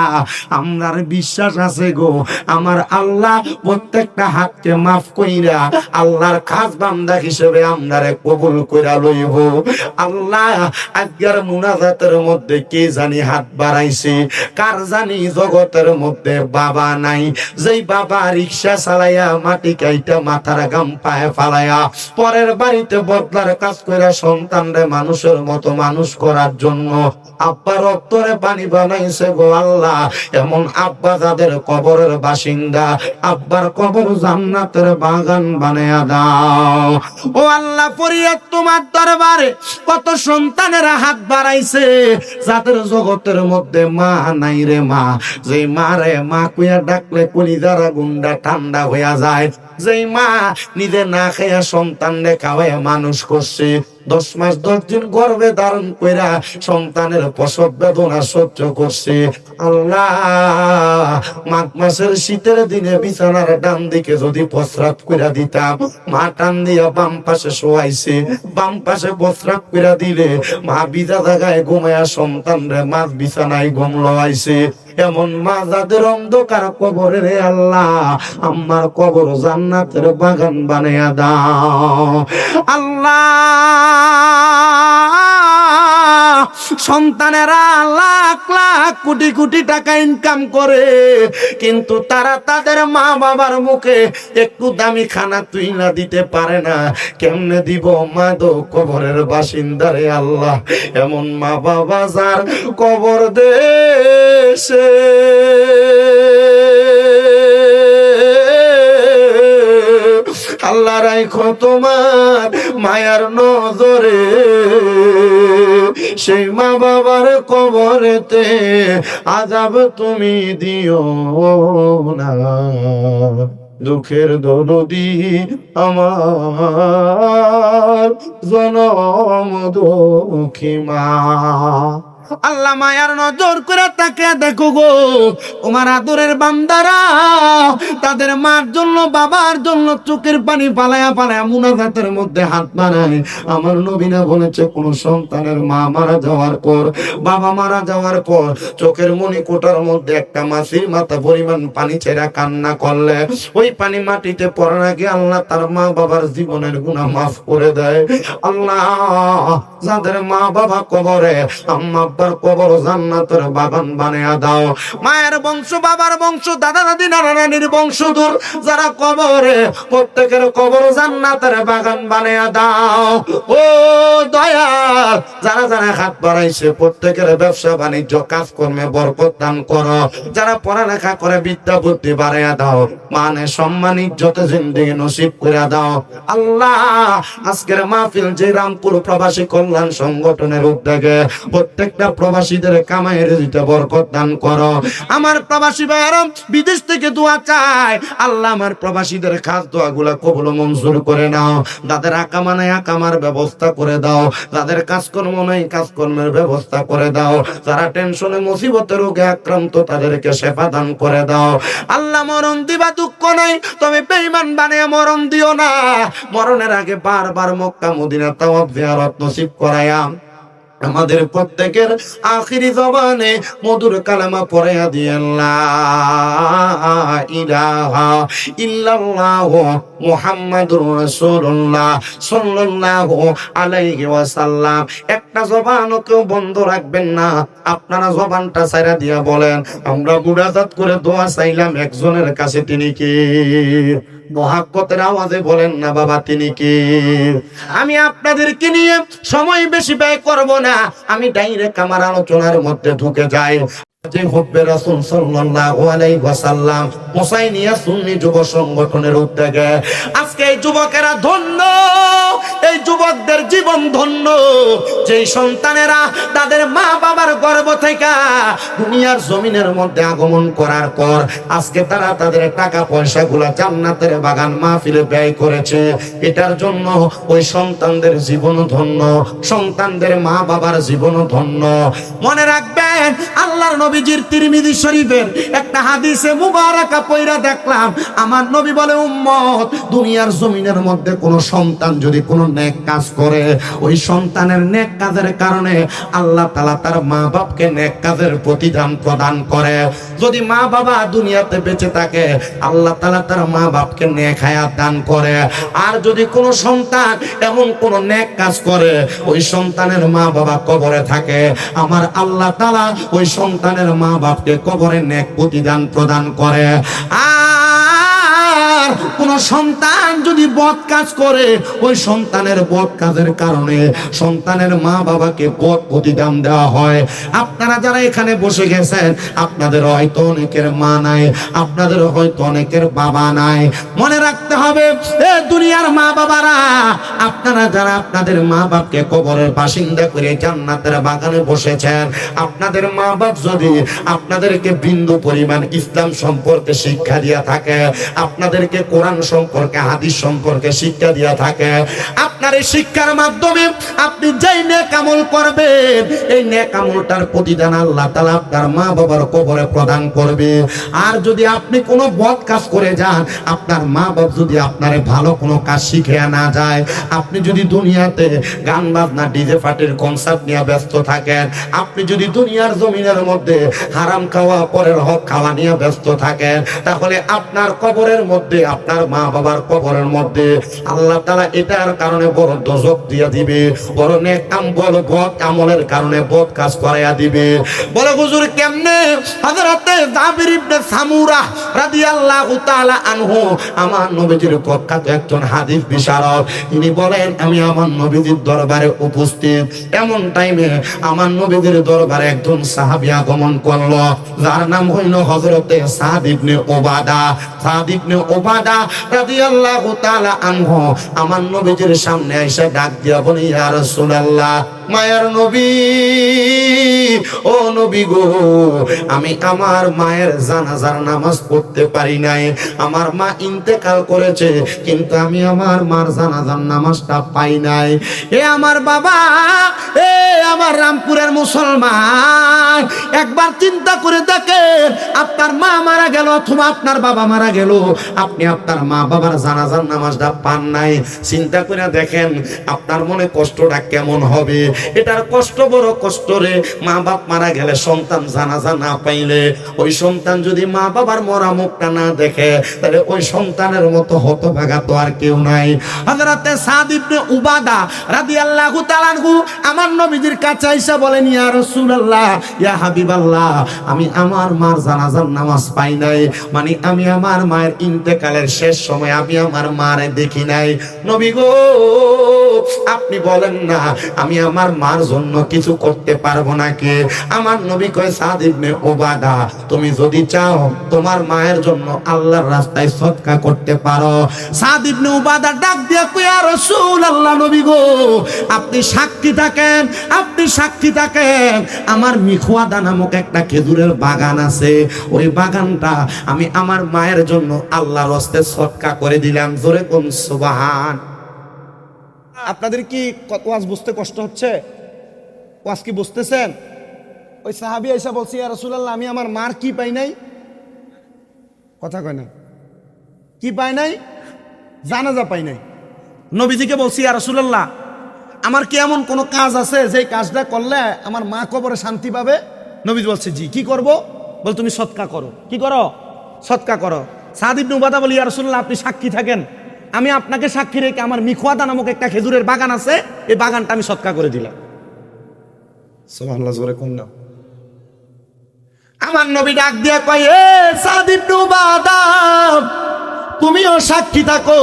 আমরার বিশ্বাস আছে গো আমার আল্লাহ প্রত্যেকটা হাতকে মাফ কইরা আল্লাহর খাস বান্দা হিসেবে আমরারে কবুল কইরা লইব। আল্লাহ, আজকের মুনাজাতের মধ্যে কে জানি হাত বাড়াইছে, কার জানি জগতের মধ্যে বাবা নাই, যেই বাবা রিকশা চালাইয়া মাটি কাইটা মাথার গাম পায়ে ফালাইয়া পরের বাড়িতে বদলার কাজ কইরা সন্তানরে মানুষের মতো মানুষ করার জন্য আব্বার অন্তরে পানি বানাইছে গো আল্লাহ, এমন আব্বা যাদের কবরের বাসিন্দা, আব্বার কবর জান্নাতের বাগান বানায়া দাও। ও আল্লাহ, ফরিয়াদ তোমার দরবারে, কত সন্তানেরা হাত বাড়াইছে যাদের জগতের মধ্যে মা নাই রে মা, যে মা রে মা কইয়া ডাকলে কলিজারা গুন্ডা ঠান্ডা হইয়া যায়, যেই মা নিজে না খেয়া সন্তানরে খাওয়াইয়া মানুষ করছে, 10 মাস 10 দিন গর্ভে ধারণ কইরা সন্তানের প্রসব বেদনা সহ্য করছে। আল্লাহ, মাঘ মাসের শীতের দিনে বিছানার ডান দিকে যদি প্রস্রাব কইরা দিতাম, মা টান দিয়া বাম পাশে শোয়াইছে, বাম পাশে প্রস্রাব কইরা দিলে মা বিজা জায়গায় ঘুমায়া সন্তানরে মাঝ বিছানায় ঘুম লওয়াইছে। এমন মা যাদের অন্ধকার কবরে রে আল্লাহ, আমার কবর জান্নাতের বাগান বানায়া দাও। আল্লাহ, সন্তানেরা লাখ লাখ কোটি কোটি টাকা ইনকাম করে, কিন্তু তারা তাদের মা বাবার মুখে একটু দামি খানা তুই না দিতে পারে না, কেমনে দিব মা দো কবরের বাসিন্দারে আল্লাহ, এমন মা বাবা যার কবর দেশে আল্লাহ রাইখো তোমার মায়ার নজরে, সেই মা বাবার কবরেতে আযাব তুমি দিও না, দুঃখের দরদি আমার জনম দুঃখী মা। আল্লাহ মায়ার নজর করে তাকে দেখো গো, তোমার আদরের বান্দারা তাদের মার জন্য বাবার জন্য চোখের পানি পালায়া পালায়া মুনাজাতের মধ্যে হাত বাড়ায়। আমার নবী না বলেছে কোন সন্তানের মা মারা যাওয়ার পর, বাবা মারা যাওয়ার পর চোখের মনি কোটার মধ্যে একটা মাছির মাথা পরিমাণ পানি ছেড়া কান্না করলে ওই পানি মাটিতে পড়ার আগে আল্লাহ তার মা বাবার জীবনের গুনাহ মাফ করে দেয়। আল্লাহ যাদের মা বাবা কবরে, আম্মা আব্বার কবর জান্নাতের বাগান বানিয়ে দাও। মায়ের বংশ, বাবার বংশ, দাদা দাদি, নানা নানির বংশধর যারা কবরে, প্রত্যেকের কবর জান্নাতের বাগান বানিয়ে দাও। ও দয়াল, যারা যারা হাত বাড়াইছে প্রত্যেকের ব্যবসা বাণিজ্য কাজকর্মে বরকত দান করো। যারা পড়ালেখা করে বিদ্যা বুদ্ধি বাড়াইয়া দাও, মানে সম্মান ইজ্জতে জিন্দেগি নসিব করে দাও। আল্লাহ আজকের মাহফিল যে রামপুর প্রবাসী কল্যাণ সংগঠনের উদ্যোগে প্রত্যেকটা প্রবাসীদের কামাইয়ের দিতে বরকত দান করো। আমার প্রবাসী ভাইরা বিদেশ থেকে দোয়া চায়, আল্লাহ আমার প্রবাসীদের খাস দোয়াগুলা কবুল মঞ্জুর করে নাও। যাদের আকামা নাই আকামার ব্যবস্থা করে দাও, যাদের কাজকর্ম নাই কাজকর্মের ব্যবস্থা করে দাও, যারা টেনশনে মুসিবতে রোগে আক্রান্ত তাদেরকে শেফা দান করে দাও। আল্লাহ মরণ দিবা দুঃখ নাই, তবে বেঈমান বানিয়ে মরণ দিও না। মরণের আগে বারবার মক্কা মদিনা তাওয়াফ জিয়ারত নসিব করায়া আমাদের প্রত্যেকের আখিরি জবানে মধুর কালেমা পড়াইয়া দিয়েন, লা ইলাহা ইল্লাল্লাহু মুহাম্মাদুর রাসূলুল্লাহ সাল্লাল্লাহু আলাইহি ওয়াসাল্লাম। একটা জবানও কেউ বন্ধ রাখবেন না। আপনারা জবানটা ছাইরা দিয়া বলেন, আমরা মুনাজাত করে দোয়া চাইলাম একজনের কাছে, তিনি কি? মহাক্কতের আওয়াজে বলেন না বাবা, তিনি কি? আমি আপনাদেরকে নিয়ে সময় বেশি ব্যয় করব না, আমি ডাইরেক্ট আমার আলোচনার মধ্যে ঢুকে যাই। যে হুব্বে রাসূল সাল্লাল্লাহু আলাইহি ওয়াসাল্লাম মুসাইনিয়া সুন্নি যুব সংগঠনের উদ্যোগে আজকে এই যুবকেরা ধন্য, এই যুবকদের জীবন ধন্য। যেই সন্তানেরা তাদের মা বাবার গর্ভ থেকে দুনিয়ার জমিনের মধ্যে আগমন করার পর আজকে তারা তাদের টাকা পয়সাগুলা জান্নাতের বাগান মাহফিলে ব্যয় করেছে, এটার জন্য ওই সন্তানদের জীবন ধন্য, সন্তানদের মা বাবার জীবন ধন্য। মনে রাখবেন, আল্লাহর নবীজির তিরমিজি শরীফের একটা হাদিসে মুবারাকা পয়রা দেখলাম, আমার নবী বলে, উম্মত, দুনিয়ার জমিনের মধ্যে কোন সন্তান যদি কোনো নেক কাজ করে, ওই সন্তানের নেক কাজের কারণে আল্লাহ তাআলা তার মা বাপকে নেক কাজের প্রতিদান প্রদান করে। যদি মা বাবা দুনিয়াতে বেঁচে থাকে, আল্লাহ তাআলা তার মা বাপকে নেক হায়াত দান করে। আর যদি কোনো সন্তান এমন কোন নেক কাজ করে, ওই সন্তানের মা বাবা কবরে থাকে, আমার আল্লাহ তাআলা ওই সন্তানের মা বাপকে কবরে নেক প্রতিদান প্রদান করে। আর কোন সন্তান যদি বদ কাজ করে, ওই সন্তানের বদ কাজের কারণে সন্তানের মা বাবাকে বদ প্রতিদান দেওয়া হয়। আপনারা যারা এখানে বসে গেছেন, আপনাদের হয়তো অনেকের মা নাই, আপনাদের হয়তো অনেকের বাবা নাই। মনে রাখতে হবে, এ দুনিয়ার মা বাবারা, আপনারা যারা আপনাদের মা বাপকে কবরের বাসিন্দা করে জান্নাতের বাগানে বসেছেন, আপনাদের মা বাপ যদি আপনাদেরকে বিন্দু পরিমাণ ইসলাম সম্পর্কে শিক্ষা দিয়া থাকে, আপনাদেরকে কোরআন সম্পর্কে হাদিস সম্পর্কে শিক্ষা দিয়া থাকে, আপনার এই শিক্ষার মাধ্যমে আপনি যেই নেক আমল করবেন, এই নেক আমলটার প্রতিদান আল্লাহ তাআলা আপনার মা বাবার কবরে প্রদান করবে। আর যদি আপনি কোনো বদ কাজ করে যান, আপনার মা বাপ যদি আপনারে ভালো কোনো কাজ শিখে না যায়, আপনি যদি দুনিয়াতে গান বাজনা ডিজে পার্টির কনসার্ট নিয়ে ব্যস্ত থাকেন, আপনি যদি দুনিয়ার জমিনের মধ্যে হারাম খাওয়া পরের হক খাওয়া নিয়ে ব্যস্ত থাকেন, তাহলে আপনার কবরের মধ্যে, আপনার মা বাবার কবরের মধ্যে আল্লাহ তাআলা এটার কারণে বড় দোজখ দিয়া দিবে, বড় নেক আমল বদ আমলের কারণে বদ কাজ করাইয়া দিবে। বলে হুজুর কেমনে? হযরতে জাবির ইবনে সামুরা রাদিয়াল্লাহু তাআলা আনহু, আমার নবীজির প্রখ্যাত একজন হাদিস বিশারদ, তিনি বলেন, আমি আমার নবীজির দরবারে উপস্থিত, এমন টাইমে আমার নবীজির দরবারে একজন সাহাবী আগমন করলো, যার নাম হইল হযরতে সাদ ইবনে ওবাদা। সাদ ইবনে ওবাদা রাদিয়াল্লাহু তাআলা আনহু আমার নবীজির সামনে এসে ডাক দিয়া বলে, ইয়া রাসূলুল্লাহ, মায়ের নবী, ও নবী গো, আমি আমার মায়ের জানাজার নামাজ পড়তে পারি নাই। আমার মা ইন্তেকাল করেছে, কিন্তু আমি আমার মার জানাজার নামাজটা পাই নাই। এ আমার বাবা, এ আমার রামপুরের মুসলমান, একবার চিন্তা করে দেখেন, আপনার মা মারা গেল অথবা আপনার বাবা মারা গেল, আপনি আপনার মা বাবার জানাজার নামাজটা পান নাই। চিন্তা করে দেখেন আপনার মনে কষ্টটা কেমন হবে। এটার কষ্ট বড় কষ্ট রে। মা বাপ মারা গেলে সন্তান জানাজা না পাইলে, ওই সন্তান যদি মা বাবার মরা মুখটা না দেখে, তাহলে ওই সন্তানের মতো হতভাগা তো আর কেউ নাই। হযরতে সাদ ইবনে উবাদা রাদিয়াল্লাহু তাআলা আনহু আমার নবীজির কাছে আইসা বলেন, ইয়া রাসূলুল্লাহ, ইয়া হাবিবাল্লাহ, আমি আমার মার জানাজার নামাজ পাই নাই, মানে আমি আমার মায়ের ইন্তেকালের শেষ সময় আমি আমার মারে দেখি নাই। নবী গো, আপনি বলেন না আমি আমার মার জন্য কিছু করতে পারবো নাকি? আমার নবী কয়, সাদ ইবনে উবাদা, তুমি যদি চাও তোমার মায়ের জন্য আল্লাহর রাস্তায় সদকা করতে পারো। সাদ ইবনে উবাদা ডাক দিয়ে কয়, ইয়া রাসূলুল্লাহ, নবী গো, আপনি সাক্ষী থাকেন, আপনি সাক্ষী থাকেন, আমার মিখওয়াদা নামক একটা খেজুরের বাগান আছে, ওই বাগানটা আমি আমার মায়ের জন্য আল্লাহর রাস্তায় সদকা করে দিলাম। জোরে কোন সুবহান। আপনাদের কি ওয়াজ বুঝতে কষ্ট হচ্ছে? ওয়াজ কি বুঝতেছেন? ওই সাহাবী আয়েশা বলছে, ইয়া রাসূলুল্লাহ, আমি আমার মার কি পাই নাই? কথা কয় না, কি পাই নাই? জানাজা পাই নাই। নবীজিকে বলছি, ইয়া রাসূলুল্লাহ, আমার কি এমন কোনো কাজ আছে যে কাজটা করলে আমার মা কবরে শান্তি পাবে? নবীজি বলছে, জি। কি করব? বল, তুমি সদকা করো। কি করো? সদকা করো। সাদ ইবনে উবাদা বলি, ইয়া রাসূলুল্লাহ, আপনি সাক্ষী থাকেন, আমি আপনাকে সাক্ষী রেখে আমার মিখওয়াদা নামক একটা খেজুরের বাগান আছে, এই বাগানটা আমি সদকা করে দিলাম। সুবহানাল্লাহ, জোরে কোন না। আমার নবী ডাক দিয়া কয়, এ সাদ ইবনে উবাদা, তুমিও সাক্ষী থাকো।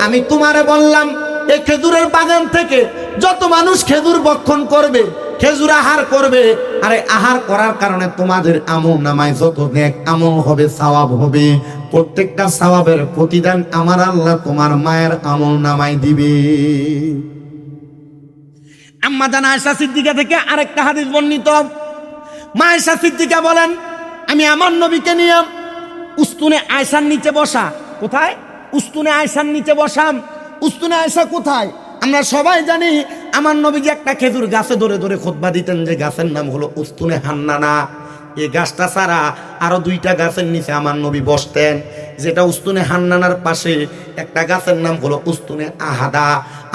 আমি তোমারে বললাম, এই খেজুরের বাগান থেকে যত মানুষ খেজুর ভক্ষণ করবে, খেজুর আহার করবে, আরে আহার করার কারণে তোমাদের আমল নামায় যত নেক আমল হবে, সওয়াব হবে, প্রত্যেকটা সওয়াবের প্রতিদান আমার আল্লাহ তোমার মায়ের আমল নামায় দিবে। আম্মা জান আয়েশা সিদ্দিকা থেকে আরেকটা হাদিস বর্ণিত। মা আয়েশা সিদ্দিকা বলেন, আমি আমার নবীকে নিয়ে উস্তুনে আয়েশার নিচে বসা। কোথায়? উস্তুনে আয়েশার নিচে বসাম। উস্তুনে আয়েশা কোথায়? আমরা সবাই জানি আমার নবীজি একটা খেজুর গাছে ধরে ধরে খুতবা দিতেন, যে গাছের নাম হলো উস্তুনে হান্নানা। এই গাছটা ছাড়া আরো দুইটা গাছের নিচে আমার নবী বসতেন, যেটা উস্তুনে হান্নানার পাশে একটা গাছের নাম হলো উস্তুনে আহাদা।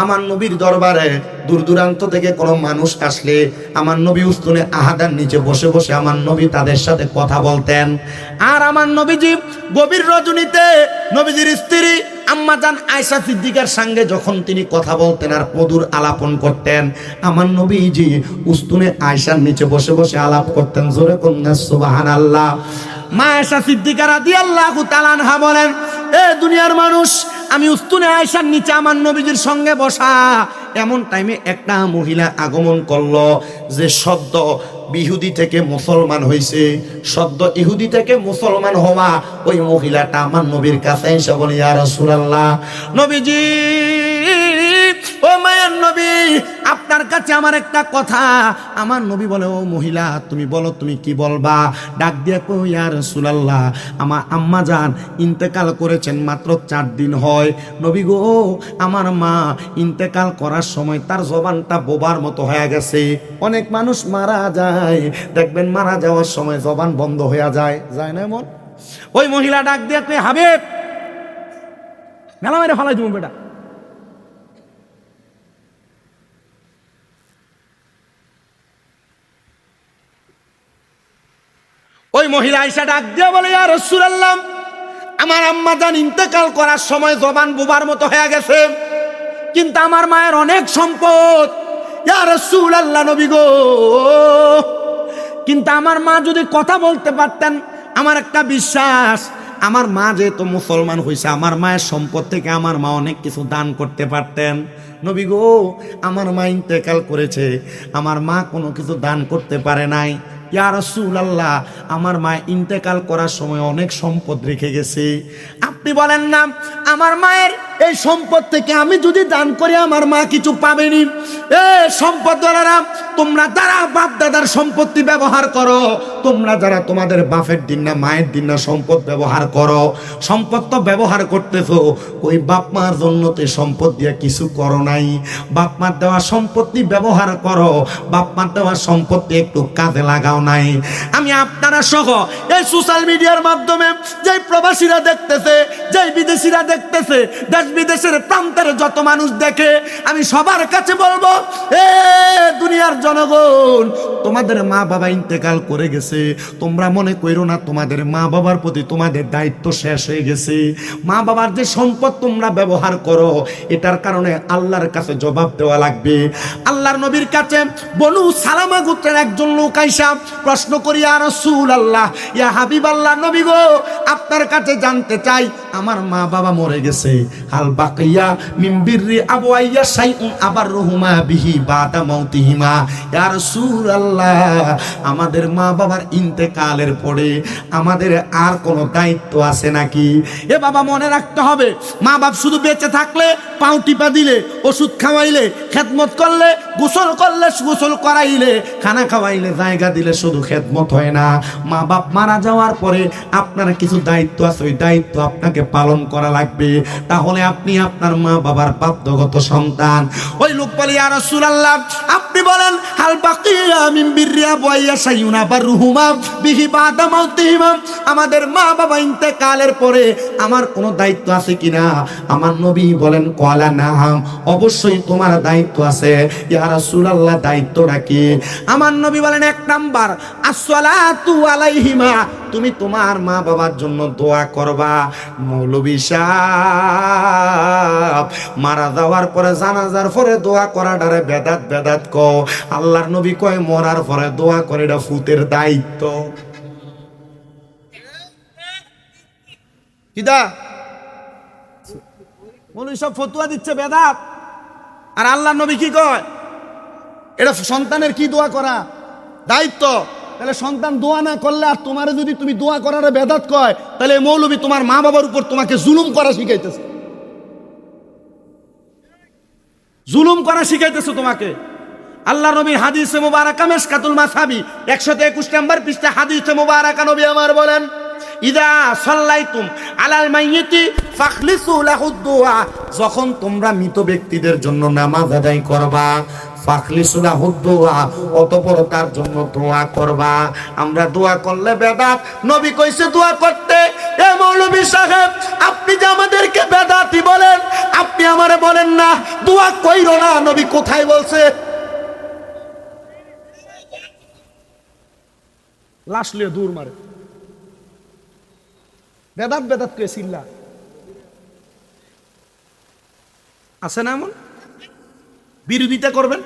আমার নবীর দরবারে দূর দূরান্ত থেকে কোনো মানুষ আসলে আমার নবী উস্তুনে আহাদার নিচে বসে বসে আমার নবী তাদের সাথে কথা বলতেন। আর আমার নবীজি গভীর রজনীতে নবীজির স্ত্রী আম্মা জান আয়েশা সিদ্দিকার সঙ্গে যখন তিনি কথা বলতেন আর মধুর আলাপন করতেন, আমার নবীজি উস্তুনে আয়েশার নিচে বসে বসে আলাপ করতেন। জোরে কন্যা সুবহানাল্লাহ। মা আয়েশা সিদ্দিকা রাদিয়াল্লাহু তাআলা আনহা বলেন, এ দুনিয়ার মানুষ, আমি উস্তুনে আয়েশার নিচে আমার নবীজির সঙ্গে বসা, এমন টাইমে একটা মহিলা আগমন করলো, যে সদ্য ইহুদি থেকে মুসলমান হয়েছে। সদ্য ইহুদি থেকে মুসলমান হওয়া ওই মহিলাটা আমার নবীর কাছে এসে বলে, ইয়া রাসূলুল্লাহ, নবীজি, ও মায়ের নবী, আপনার কাছে আমার একটা কথা। আমার নবী বলে, ও মহিলা, তুমি বলো, তুমি কি বলবা? ডাক দিয়ে কই, ইয়া রাসূলুল্লাহ, আমার আম্মা জান ইন্তেকাল করেছেন মাত্র 4 দিন হয়। নবী গো, আমার মা ইন্তেকাল করার সময় তার জবানটা বোবার মতো হয়ে গেছে। অনেক মানুষ মারা যায়, দেখবেন মারা যাওয়ার সময় জবান বন্ধ হয়ে যায়, যায় না এমন? ওই মহিলা ডাক দিয়ে কই, হাবিব, মেলা মেরে ফালাই দিব বেটা। ওই মহিলা আয়েশা ডাক দিয়ে বলে, ইয়া রাসূলুল্লাহ, আমার আম্মা জান ইন্তেকাল করার সময় জবান বোবার মতো হয়ে গেছে, কিন্তু আমার মায়ের অনেক সম্পদ, ইয়া রাসূলুল্লাহ, নবী গো, কিন্তু আমার মা যদি কথা বলতে পারতেন, আমার একটা বিশ্বাস, আমার মা যেহেতু মুসলমান হয়েছে, আমার মায়ের সম্পদ থেকে আমার মা অনেক কিছু দান করতে পারতেন। নবী গো, আমার মা ইন্তেকাল করেছে, আমার মা কোনো কিছু দান করতে পারে নাই। ইয়া রাসূলুল্লাহ, আমার মা ইন্তেকাল করার সময় অনেক সম্পদ রেখে গেছে। আপনি বলেন না, আমার মায়ের এই সম্পদ থেকে আমি যদি দান করি আমার মা কিছু পাবেনি। এ সম্পদ দ্বারা তোমরা যারা বাপ দাদার সম্পত্তি ব্যবহার করো, তোমরা যারা তোমাদের বাপের দিন না মায়ের দিন না সম্পদ ব্যবহার করো, সম্পদ তো ব্যবহার করতেছো, ওই বাপ মার জন্য তো সম্পদ দিয়ে কিছু করো নাই। বাপ মার দেওয়া সম্পত্তি ব্যবহার করো, বাপ মার দেওয়া সম্পত্তি একটু কাজে লাগাও নাই। আমি আপনারা সহ এই সোশ্যাল মিডিয়ার মাধ্যমে যে প্রবাসীরা দেখতেছে, যে বিদেশিরা দেখতেছে, দেশ বিদেশের প্রান্তের যত মানুষ দেখে, আমি সবার কাছে বলবো, এ দুনিয়ার জনগণ, তোমাদের মা বাবা ইন্তেকাল করে গেছে, তোমরা মনে করো না তোমাদের মা বাবার প্রতি তোমাদের দায়িত্ব শেষ হয়ে গেছে। মা বাবার যে সম্পদ তোমরা ব্যবহার করো, এটার কারণে আল্লাহর কাছে জবাব দেওয়া লাগবে। আল্লাহর নবীর কাছে বনু সালামা গোত্রের একজন লোক আইসা প্রশ্ন করি, ইয়া রাসূলুল্লাহ, ইয়া হাবিবাল্লাহ, নবী গো, আপনার কাছে জানতে চাই, আমার মা বাবা মরে গেছে, হাল বাকিয়া মিন বিররি আবওয়াইয়া শাইউন আবাররুহুমা বিহি বাদা মাউতিহিমা, ইয়া রাসূলুল্লাহ, আমাদের মা বাবার ইন্তেকালের পরে আমাদের আর কোনো দায়িত্ব আছে নাকি? এ বাবা, মনে রাখতে হবে, মা বাপ শুধু বেঁচে থাকলে, পাও টিপা দিলে, ওষুধ খাওয়াইলে, খেদমত করলে, গোসল করলে, গোসল করাইলে, খানা খাওয়াইলে, জায়গা দিলে শুধু খেদমত হয় না। মা বাপ মারা যাওয়ার পরে আপনার কিছু দায়িত্ব আছে, ওই দায়িত্ব আপনাকে পালন করা লাগবে। তাহলে আপনি আপনার মা বাবার বাধ্যগত সন্তান। ওই লোক বলে, ইয়া রাসূলুল্লাহ, আপনি বলেন, হাল বাকিয়া মিন বিররি আবওয়াইয়া শাইউন আবাররুহুমা বিহি বাদা মাউতিহিমা, আমাদের মা বাবা ইন্তেকালের পরে আমার কোনো দায়িত্ব আছে কিনা? আমার নবী বলেন, ক্বালা নাম, অবশ্যই তোমার দায়িত্ব আছে। ইয়া রাসূলুল্লাহ, দায়িত্বটা কি? আমার নবী বলেন, এক নাম্বার, আসসালাতু আলাইহিমা, তুমি তোমার মা বাবার জন্য দোয়া করবা। মৌলভী সাহেব, মারা যাওয়ার পরে জানাজার পরে দোয়া করাটারে বেদাত বেদাত কও। আল্লাহর নবী কয়, মরার পরে দোয়া করে, এটা ফুতের দায়িত্ব। কিদা মৌলভী সব ফতুয়া দিচ্ছে বেদাত, আর আল্লাহর নবী কি কয়? এটা সন্তানের কি দোয়া করা দায়িত্ব। তাহলে সন্তান দোয়া না করলে, আর তোমার যদি তুমি দোয়া করার বেদাত কয়, তাহলে মৌলভী তোমার মা বাবার উপর তোমাকে জুলুম করা শিখাইতেছে, জুলুম করা শিখাইতেছে তোমাকে। আল্লাহ নবীর হাদিসে মুবারাকা মিশকাতুল মাসাবি 121 নম্বর পৃষ্ঠা হাদিসে মুবারাকা নবী আমার বলেন, ইদা সাল্লাইতুম আলাল মাইয়িতি ফাখলিসু লাহু দুআ, যখন তোমরা মৃত ব্যক্তিদের জন্য নামাজ আদায় করবা, ফাখলিসু লাহু দুআ, অতঃপর তার জন্য দোয়া করবা। আমরা দোয়া করলে বেদাত, নবী কইছে দোয়া করতে। এ মৌলভী সাহেব, আপনি যে আমাদেরকে বেদাতি বলেন, আপনি আমারে বলেন না দোয়া কইরো না, নবী কোথায় বলছে? লাশ লিয়ে দূর মারে, বেদাত বেদাত কে চিল্লা আছে না? এমন বিরোধিতা করবেন,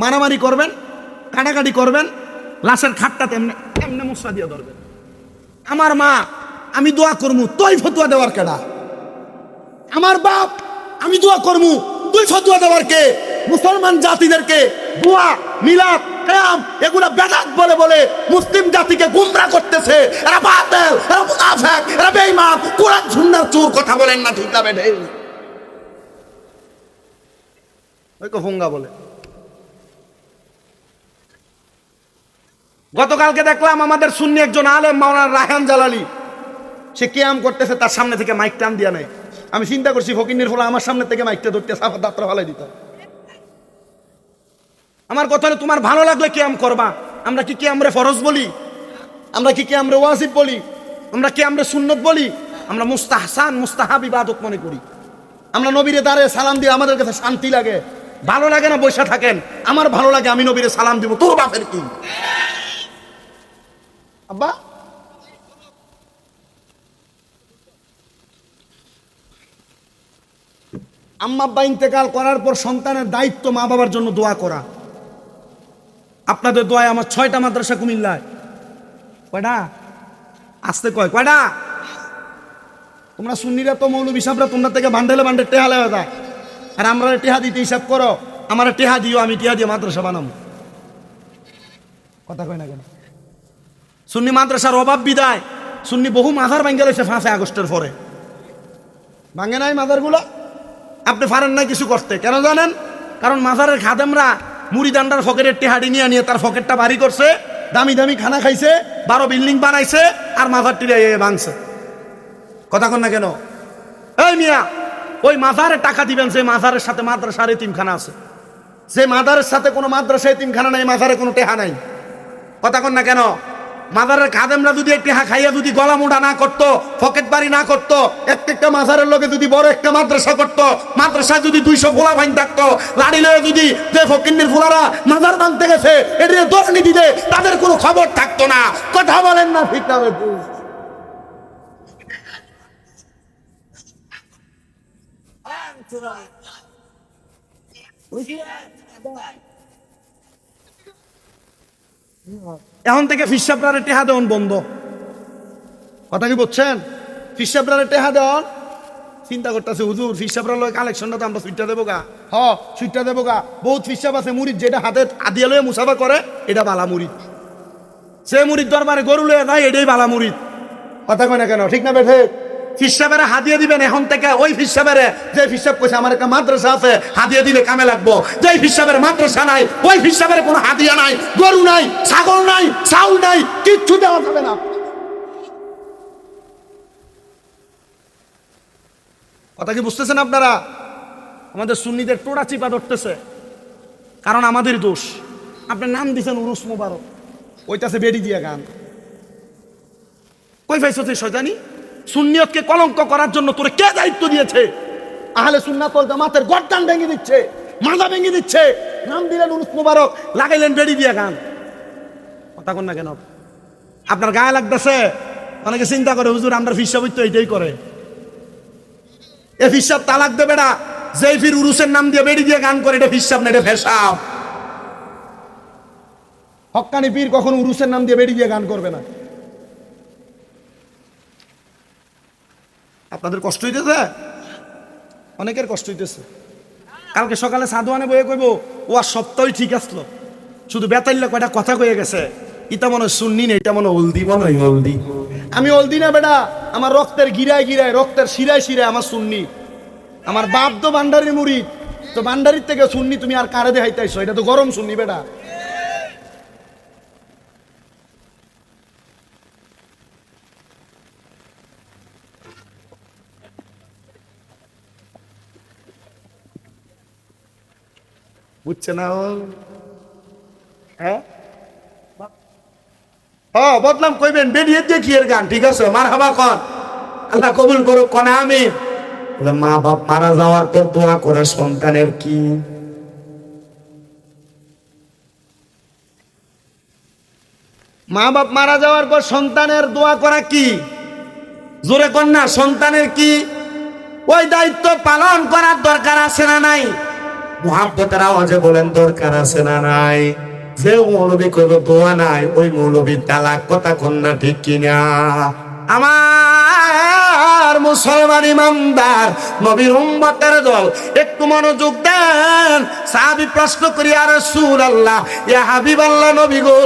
মারামারি করবেন, কাটাকাটি করবেন, লাশের খাটটা তেমনি এমনি মুসা দিয়ে ধরবেন। আমার মা, আমি দোয়া করমু, তুই ফতুয়া দেওয়ার কেডা? আমার বাপ, আমি দোয়া করমু, তুই ফতুয়া দেওয়ার কে? মুসলমান জাতিদেরকে দোয়া, মিলাদ, কিয়াম এগুলা বেদাত বলে বলে মুসলিম জাতিকে গুমরাহ করতেছে। এরা বাতিল, এরা মুনাফিক, এরা বেঈমান, কোরআন সুন্নাহর চোর কথা বলেন না, ঠিক না বেঠে? ওই কো ফোঙ্গা বলে। গতকালকে দেখলাম আমাদের সুন্নি একজন আলেম মাওলানা রায়হান জালালি, সে কিয়াম করতেছে, তার সামনে থেকে মাইক টান দিয়া নাই। আমি চিন্তা করছি, ফকিন্নির ফলে আমার সামনে থেকে মাইকটা ধরতে সাফা দাত্রা ফালাই দিত। আমার কথা হলো, তোমার ভালো লাগলে কিয়াম করবা। আমরা কি কিয়ামরে ফরজ বলি? আমরা কি কিয়ামরে ওয়াজিব বলি? আমরা কিয়ামরে সুন্নত বলি? আমরা মুস্তাহসান, মুস্তাহাব ইবাদত মনে করি। আমরা নবীরে দাঁড়িয়ে সালাম দিয়ে আমাদের কাছে শান্তি লাগে, ভালো লাগে না? বসে থাকেন, আমার ভালো লাগে, আমি নবীরে সালাম দিব। তোর বাপের কি আব্বা? আম্মা আব্বা ইন্তেকাল করার পর সন্তানের দায়িত্ব মা বাবার জন্য দোয়া করা। আপনাদের দোয়ায় আমার 6টা মাদ্রাসা কুমিল্লায়। কয়টা? আসতে কয় কয়টা? তোমরা সুন্নিরা তো মৌলভী সাহেবরা তোমরা থেকে বান্ডেলে বান্ডে টেহা লেওয়া যায়, আর আমরা টেহা দিতে হিসাব করো, আমার টেহা দিও, আমি টেহা দিয়ে মাদ্রাসা বানাবো। কথা কয় না কেন? সুন্নি মাদ্রাসার অভাব বিদায় সুন্নি বহু মাজার ভাঙ্গে রয়েছে 5 আগস্টের পরে। ভাঙে নাই মাজারগুলো? আপনি পারেন না কিছু করতে, কেন জানেন? কারণ মাজারের খাদেমরা মুড়িদান্ডার ফকেটের টেহাড়ি নিয়ে নিয়ে তার ফকেটটা ভারী করছে, দামি দামি খানা খাইছে, 12 বিল্ডিং বানাইছে, আর মাজারটি ভাঙছে। কথা কন না কেন? এই মিয়া, ওই মাজারে টাকা দিবেন যে মাজারের সাথে মাদ্রাসার এতিমখানা আছে, যে মাজারের সাথে কোনো মাদ্রাসা এতিমখানা নাই, মাজারে কোনো টেহা নাই। কথা কন না কেন? মাজারের খাদেমরা যদি টেহা খাইয়া যদি গলা মোটা না করতো, পকেট বাড়ি না করতো, একটা মাজারের লোকে যদি বড় একটা মাদ্রাসা করতো, মাদ্রাসা যদি 200 গোলা ভাইন থাকতো, লাড়ি লয়ে যদি যে ফকিন্নির ফুলারা মাজার ভাঙতে গেছে এটা দর্নি দিতে তাদের কোনো খবর থাকতো না। কথা বলেন না ঠিক না? এখন থেকে ফিসাবরারে টেহা দেওয়ান বন্ধ। কথা কি বলছেন? ফিসাবরারে টেহা দেওয়ান চিন্তা করতেছে, হুজুর ফিসাবরার লয় কালেকশনটা তো আমরা সুইটটা দেবো গা। সুইটটা দেবো গা। বহুত ফিসাব আছে মুরিদ যেটা হাতে আদিয়া লয়ে মুসাফা করে, এটা বালা মুরিদ। সে মুরিদ দরবারে গরু লয়ে যায়, এটাই বালা মুরিদ। কথা কয় না কেন? ঠিক না বেঠে? ফিসাবেরে হাদিয়া দিবেন এখন থেকে ওই ফিসাবেরে, যে ফিসাব কইছে আমার একটা মাদ্রাসা আছে, হাদিয়া দিলে কামে লাগবো। যে ফিসাবের মাদ্রাসা নাই, ওই ফিসাবের কোনো হাদিয়া নাই, গরু নাই, ছাগল নাই, চাউল নাই, কিচ্ছু দেওয়া যাবে না। কথা কি বুঝতেছেন আপনারা? আমাদের সুন্নিদের টোড়া চিপা ধরতেছে, কারণ আমাদের দোষ। আপনার নাম দিছেন উরুস মুবারক, ওইটাছে বেড়ি দিয়া গান। কই পাইছো তুই শয়তানি? সুন্নিয়তকে কলঙ্ক করার জন্য তোরে কে দায়িত্ব দিয়েছে? আহলে সুন্নাত ওয়াল জামাতের গর্দান ভেঙে দিচ্ছে, মাজা ভেঙে দিচ্ছে। নাম দিলেন উরুস মুবারক, লাগাইলেন বেড়ি দিয়া গান। কথা কন না কেন? আপনার গায়ে লাগতেছে। অনেকে চিন্তা করে হুজুর আমরা ফিসাব তো এইটাই করে। এ ফিসাব তালাক দেবে না, যেই ফির উরুসের নাম দিয়ে বেড়ি দিয়ে গান করে, এটা ফিসাব না, এটা ফেসাব। হক্কানি পীর কখনো উরুসের নাম দিয়ে বেড়ি দিয়ে গান করবে না। আপনাদের কষ্ট হইতেছে? অনেকের কষ্ট হইতেছে। কালকে সকালে সাধুয়ানে বয়ে কইব ও আর সপ্তাহই ঠিক আসলো, শুধু বেতাইল্লা কয়টা কথা কয়ে গেছে। ইটা মনে শুননি না, এটা মনে হলদি, মনে হয় হলদি। আমি হলদি না বেটা, আমার রক্তের গিরায় গিরায়, রক্তের শিরায় শিরায় আমার সুন্নি। আমার বাপ তো ভান্ডারির মুরিদ, তো ভান্ডারির থেকে সুন্নি তুমি আর কারে দেখাইতেছো? এটা তো গরম সুন্নি বেটা। বুঝছে না? হ্যাঁ বদলাম কইবেন, বেরিয়ে দেখিয়ে গান। ঠিক আছে, মার হাবা কন, আল্লাহ কবুল করুক। কনে আমি মা বাপ মারা যাওয়ার পর দোয়া করে সন্তানের কি? মা বাপ মারা যাওয়ার পর সন্তানের দোয়া করা কি? জোরে কন না, সন্তানের কি? ওই দায়িত্ব পালন করার দরকার আছে না নাই? মুহাব্বতের আওয়াজে বলেন দরকার আছে না নাই? যে মৌলবী কইব দোয়া নাই, ওই মৌলবী তালাক। কথা কন না ঠিক কিনা? আমার মুসলমান ইমানদার নবীর উম্মতের দল, একটু মনোযোগ দেন। সাহাবী প্রশ্ন করি, ইয়া রাসূলুল্লাহ, ইয়া হাবিবাল্লাহ, নবী গো,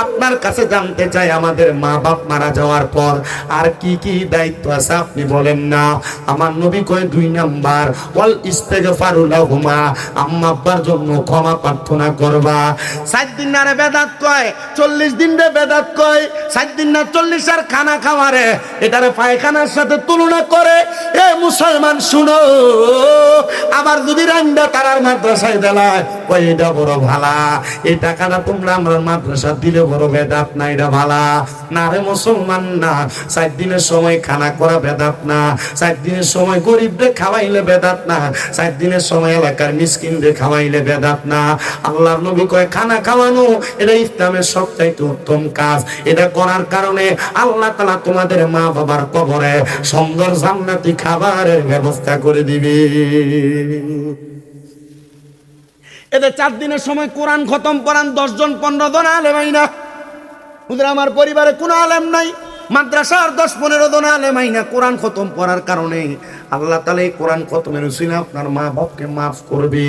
আপনার কাছে জানতে চাই আমাদের মা বাপ মারা যাওয়ার পর আর কি কি দায়িত্ব আছে আপনি বলেন না। আমার নবী কয় 2 নাম্বার, ওয়াল ইস্তিগফারু লাহুমা, আম্মা আব্বার জন্য ক্ষমা প্রার্থনা করবা। 7 দিন না রে বেদাত কয়, 40 দিন রে বেদাত কয়। 7 দিন না 40 আর খানা খাওয়ারে, এটারে পায়খানার সাথে তুলনা করে। এ মুসলমান শুনো, আবার যদি রান্ডা তারার মাদ্রাসায় দেলায়, কই এটা বড় ভালা, এই টাকাটা তোমরা আমরা মাদ্রাসা দিলে বড় বেদাত না, এটা ভালা না রে মুসলমান না। 7 দিনের সময় খানা করা বেদাত না, 7 দিনের সময় গরিবদের খাওয়াইলে বেদাত না, 7 দিনের সময় এলাকার মিসকিনদের খাওয়াইলে বেদাত না। আল্লাহর নবী কয় খানা খাওয়ানো এটা ইসলামের সবচাইতে উত্তম কাজ। এটা করার কারণে আল্লাহ তাআলা তোমাদের মা বাবার কবরে সুন্দর জান্নাতি খাবারের ব্যবস্থা করে দিবে। এদের 4 দিনের সময় কোরআন খতম করান 10 জন 15 জন আলেম আইনা। হুজুর আমার পরিবারে কোনো আলেম নাই, মাদ্রাসার 10-15 জন আলেম আইনা কোরআন খতম করার কারণে আল্লাহ তাআলা এই কোরআন খতমের উসিলা আপনার মা বাপকে মাফ করবে।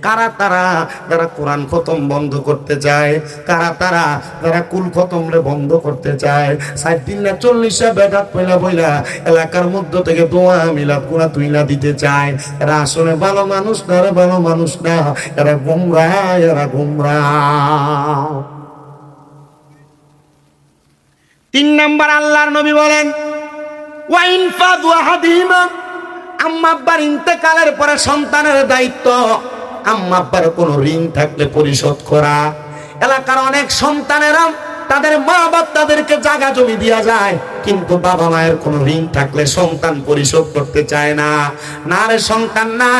কারা তারা যারা কোরআন খতম বন্ধ করতে চায়, কারা তারা যারা কুল খতমরে বন্ধ করতে চায়, 60 দিন না 40 বেদাত পয়লা পয়লা এলাকার মধ্য থেকে দোয়া মিলাদ গুনাহ তুইলা দিতে চায়, এরা আসলে ভালো মানুষ না, এরা ভালো মানুষ না, এরা গোমরাহ, এরা গোমরাহ। 3 নাম্বার আল্লাহর নবী বলেন ওয়াইন ফাদু আহাদিমা, আম্মা আব্বার ইন্তেকালের পরে সন্তানের দায়িত্ব আম্মা আব্বার কোনো ঋণ থাকলে পরিশোধ করা। এলাকার অনেক সন্তানেরা তাদের মা বাপ তাদেরকে জায়গা জমি দেয়া যায়, কিন্তু বাবা মায়ের কোনো ঋণ থাকলে সন্তান পরিশোধ করতে চায় না। না রে সন্তান না,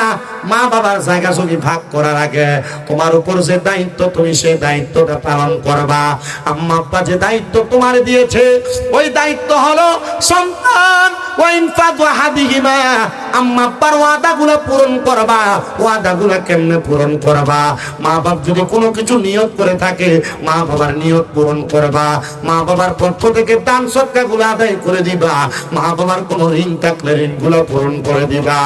মা বাবার জায়গা জমি ভাগ করার আগে তোমার উপর যে দায়িত্ব তুমি সেই দায়িত্বটা পালন করবা। আম্মা আব্বা যে দায়িত্ব তোমার দিয়েছে ওই দায়িত্ব হলো সন্তান ওয়াইন ফাদু আহাদিহিমা, আম্মা আব্বার ওয়াদাগুলো পূরণ করবা। ওয়াদাগুলো কেমনে পূরণ করবা? মা বাপ যদি কোনো কিছু নিয়ত করে থাকে মা বাবার নিয়ত পূরণ করবা। মা বাবার পক্ষ থেকে দান সদকাগুলো আদায় করে দিবা। মা বাবার কোনো ঋণ থাকলে ঋণগুলো পূরণ করে দিবা।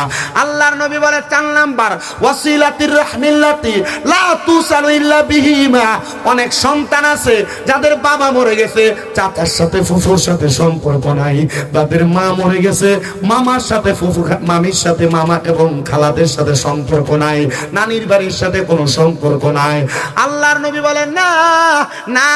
আল্লাহর নবী বলে 4 নাম্বার ওয়াসিলাতির রাহমিল্লাতি লা তুসালু ইল্লা বিহিমা। অনেক সন্তান আছে যাদের বাবা মরে গেছে, চাচার সাথে ফুফুর সাথে সম্পর্ক নাই, তাদের মা মরে গেছে, মামার সাথে ফুফু মামির সাথে মামা এবং খালাদের সাথে সম্পর্ক নাই, নানির বাড়ির সাথে কোনো সম্পর্ক নাই। আল্লাহর নবী বলেন না না,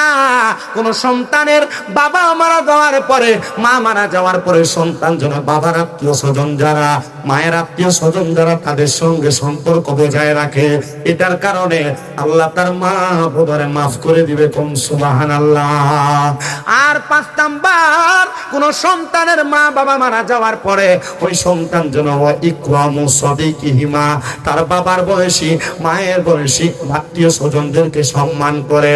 কোন সন্তানের বাবা মারা যাওয়ার পরে মা মারা যাওয়ার পরে সন্তান যেন বাবার আত্মীয় স্বজন যারা, মায়ের আত্মীয় স্বজন যারা তাদের সঙ্গে সম্পর্ক বজায় রাখে। এটার কারণে আল্লাহ তার মা বাবারে মাফ করে দিবে। কোন সুবহানাল্লাহ। আর 5 নাম্বার কোন সন্তানের মা বাবা মারা যাওয়ার পরে ওই সন্তান যেন ইকরামু সাদিকিহিমা, তার বাবার বয়সী মায়ের বয়সী আত্মীয় স্বজনদেরকে সম্মান করে।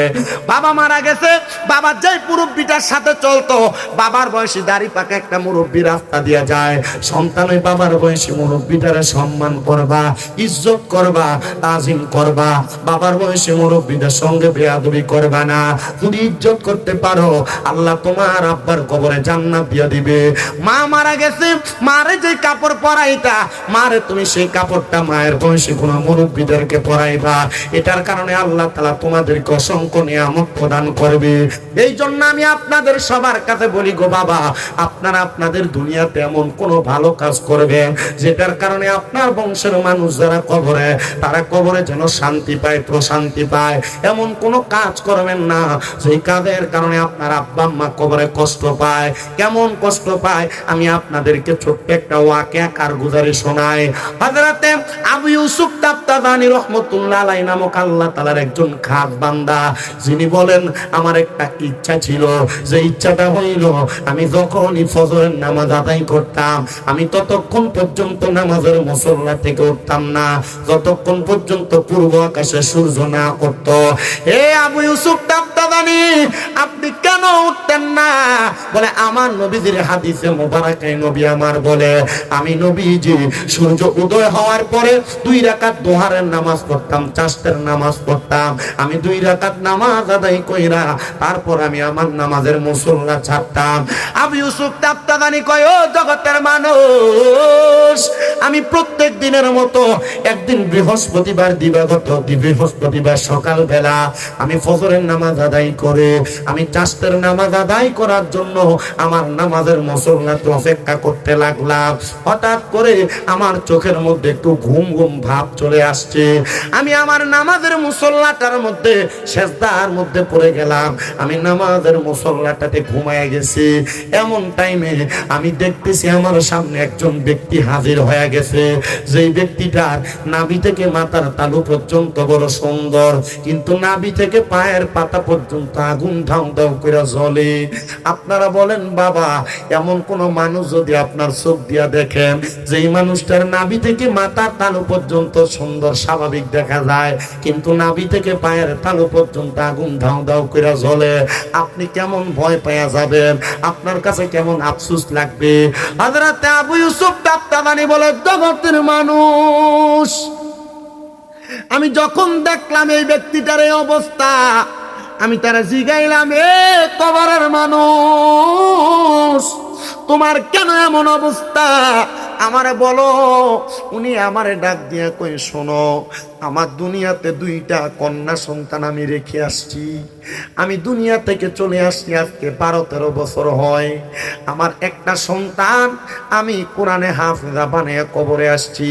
বাবা মারা গেছে, বাবার যে মুরব্বিটার সাথে চলতো, বাবার বয়সী দাড়ি পাকা একটা মুরব্বি রাস্তা দিয়া যায়, সন্তান ওই বাবার বয়সী মুরব্বিটারে সম্মান করবা, ইজ্জত করবা, তাজিম করবা। বাবার বয়সী মুরব্বিদের সঙ্গে বেয়াদবি করবা না। যদি ইজ্জত করতে পারো আল্লাহ তোমার আব্বার কবরে জান্নাত দিয়ে দিবে। মা মারা গেছে, মারে যে কাপড় পরাইতা, মারে তুমি সেই কাপড়টা মায়ের বয়সী কোনো মুরব্বিদেরকে পরাইবা। এটার কারণে আল্লাহ তাআলা তোমাদেরকে অসংখ্য নিয়ামত প্রদান করবে। এই জন্য আমি আপনাদের সবার কাছে বলি গো বাবা, আপনারা আপনাদের দুনিয়াতে এমন কোনো ভালো কাজ করবেন যেটার কারণে আপনার বংশের মানুষ যারা কবরে, তারা কবরে যেন শান্তি পায়, প্রশান্তি পায়। এমন কোনো কাজ করবেন না যেই কাজের কারণে আপনার আব্বা আম্মা কবরে কষ্ট পায়। কেমন কষ্ট পায় আমি আপনাদেরকে ছোট্ট একটা ওয়াকিয়া কারগুজারি শোনাই। হযরতে আবু ইউসুফ তাফতাজানি রাহমাতুল্লাহ আলাইহি নামক আল্লাহ তাআলার একজন খাস বান্দা, যিনি বলেন আমার একটা ইচ্ছা ছিল, যে ইচ্ছাটা হইল আমি যখনই ফজরের নামাজ আদায় করতাম আমি ততক্ষণ পর্যন্ত নামাজের মুসল্লা থেকে উঠতাম না যতক্ষণ পর্যন্ত পূর্ব আকাশে সূর্য না উঠত। হে আবু ইউসুফ তাফতাজানি, আপনি কেন উঠতেন না? বলে আমার নবীজির হাদিসে মোবারকায় নবী আমার বলে আমি নবীজি সূর্য উদয় হওয়ার পরে 2 রাকাত দুহারের নামাজ পড়তাম, চাষের নামাজ পড়তাম। আমি 2 রাকাত নামাজ আদায় কইরা তারপর আমি আমার নামাজের মুসল্লা ছাড়তাম। আবু ইউসুফ তাফতাজানি কয় ও জগতের মানুষ, আমি প্রত্যেক দিনের মতো একদিন বৃহস্পতিবার দিবাগত বৃহস্পতিবার সকাল বেলা আমি ফজরের নামাজ আদায় করে আমি চাষের নামাজ আদায় করার জন্য আমার নামাজের মুসল্লাতে অপেক্ষা করতে লাগলাম। হঠাৎ করে আমার চোখের মধ্যে একটু ঘুম ঘুম ভাব চলে আসছে। আমি আমার নামাজের মুসল্লাটার মধ্যে সেজদার মধ্যে পড়ে গেলাম। আমি নামাজের মুসল্লাটাতে ঘুমায় গেছি। এমন টাইমে আমি দেখতেছি আমার সামনে একজন ব্যক্তি হাজির হয়ে গেছে, যেই ব্যক্তিটার নাভি থেকে মাথার তালু পর্যন্ত বড় সুন্দর, কিন্তু নাভি থেকে পায়ের পাতা পর্যন্ত আগুন ধাউ ধাউ করে জ্বলে। আপনারা বলেন বাবা, এমন কোন মানুষ যদি আপনার চোখ দিয়া দেখেন যেই মানুষটার নাভি থেকে মাথার তালু পর্যন্ত সুন্দর স্বাভাবিক দেখা যায়, কিন্তু নাভি থেকে পায়ের তালু পর্যন্ত আগুন ধাউ ধাউ করে জ্বলে, আপনি কেমন ভয় পাওয়া যাবেন? আপনার কাছে কেমন আফসোস লাগবে? হযরত আবু ইউসুফ তাফতাজানি বলে জগতের মানুষ, আমি যখন দেখলাম এই ব্যক্তিটার এই অবস্থা, আমি তারা জিগাইলাম এ কবরের মানুষ তোমার কেন এমন অবস্থা? আমারে বলো। উনি আমারে ডাক দিয়া কই, শোনো, আমার দুনিয়াতে 2টা কন্যা সন্তান আমি রেখে আসছি। আমি দুনিয়া থেকে চলে আসছি আজকে 12-13 বছর হয়। আমার একটা সন্তান আমি কোরআনে হাফেজা বানিয়ে কবরে আসছি।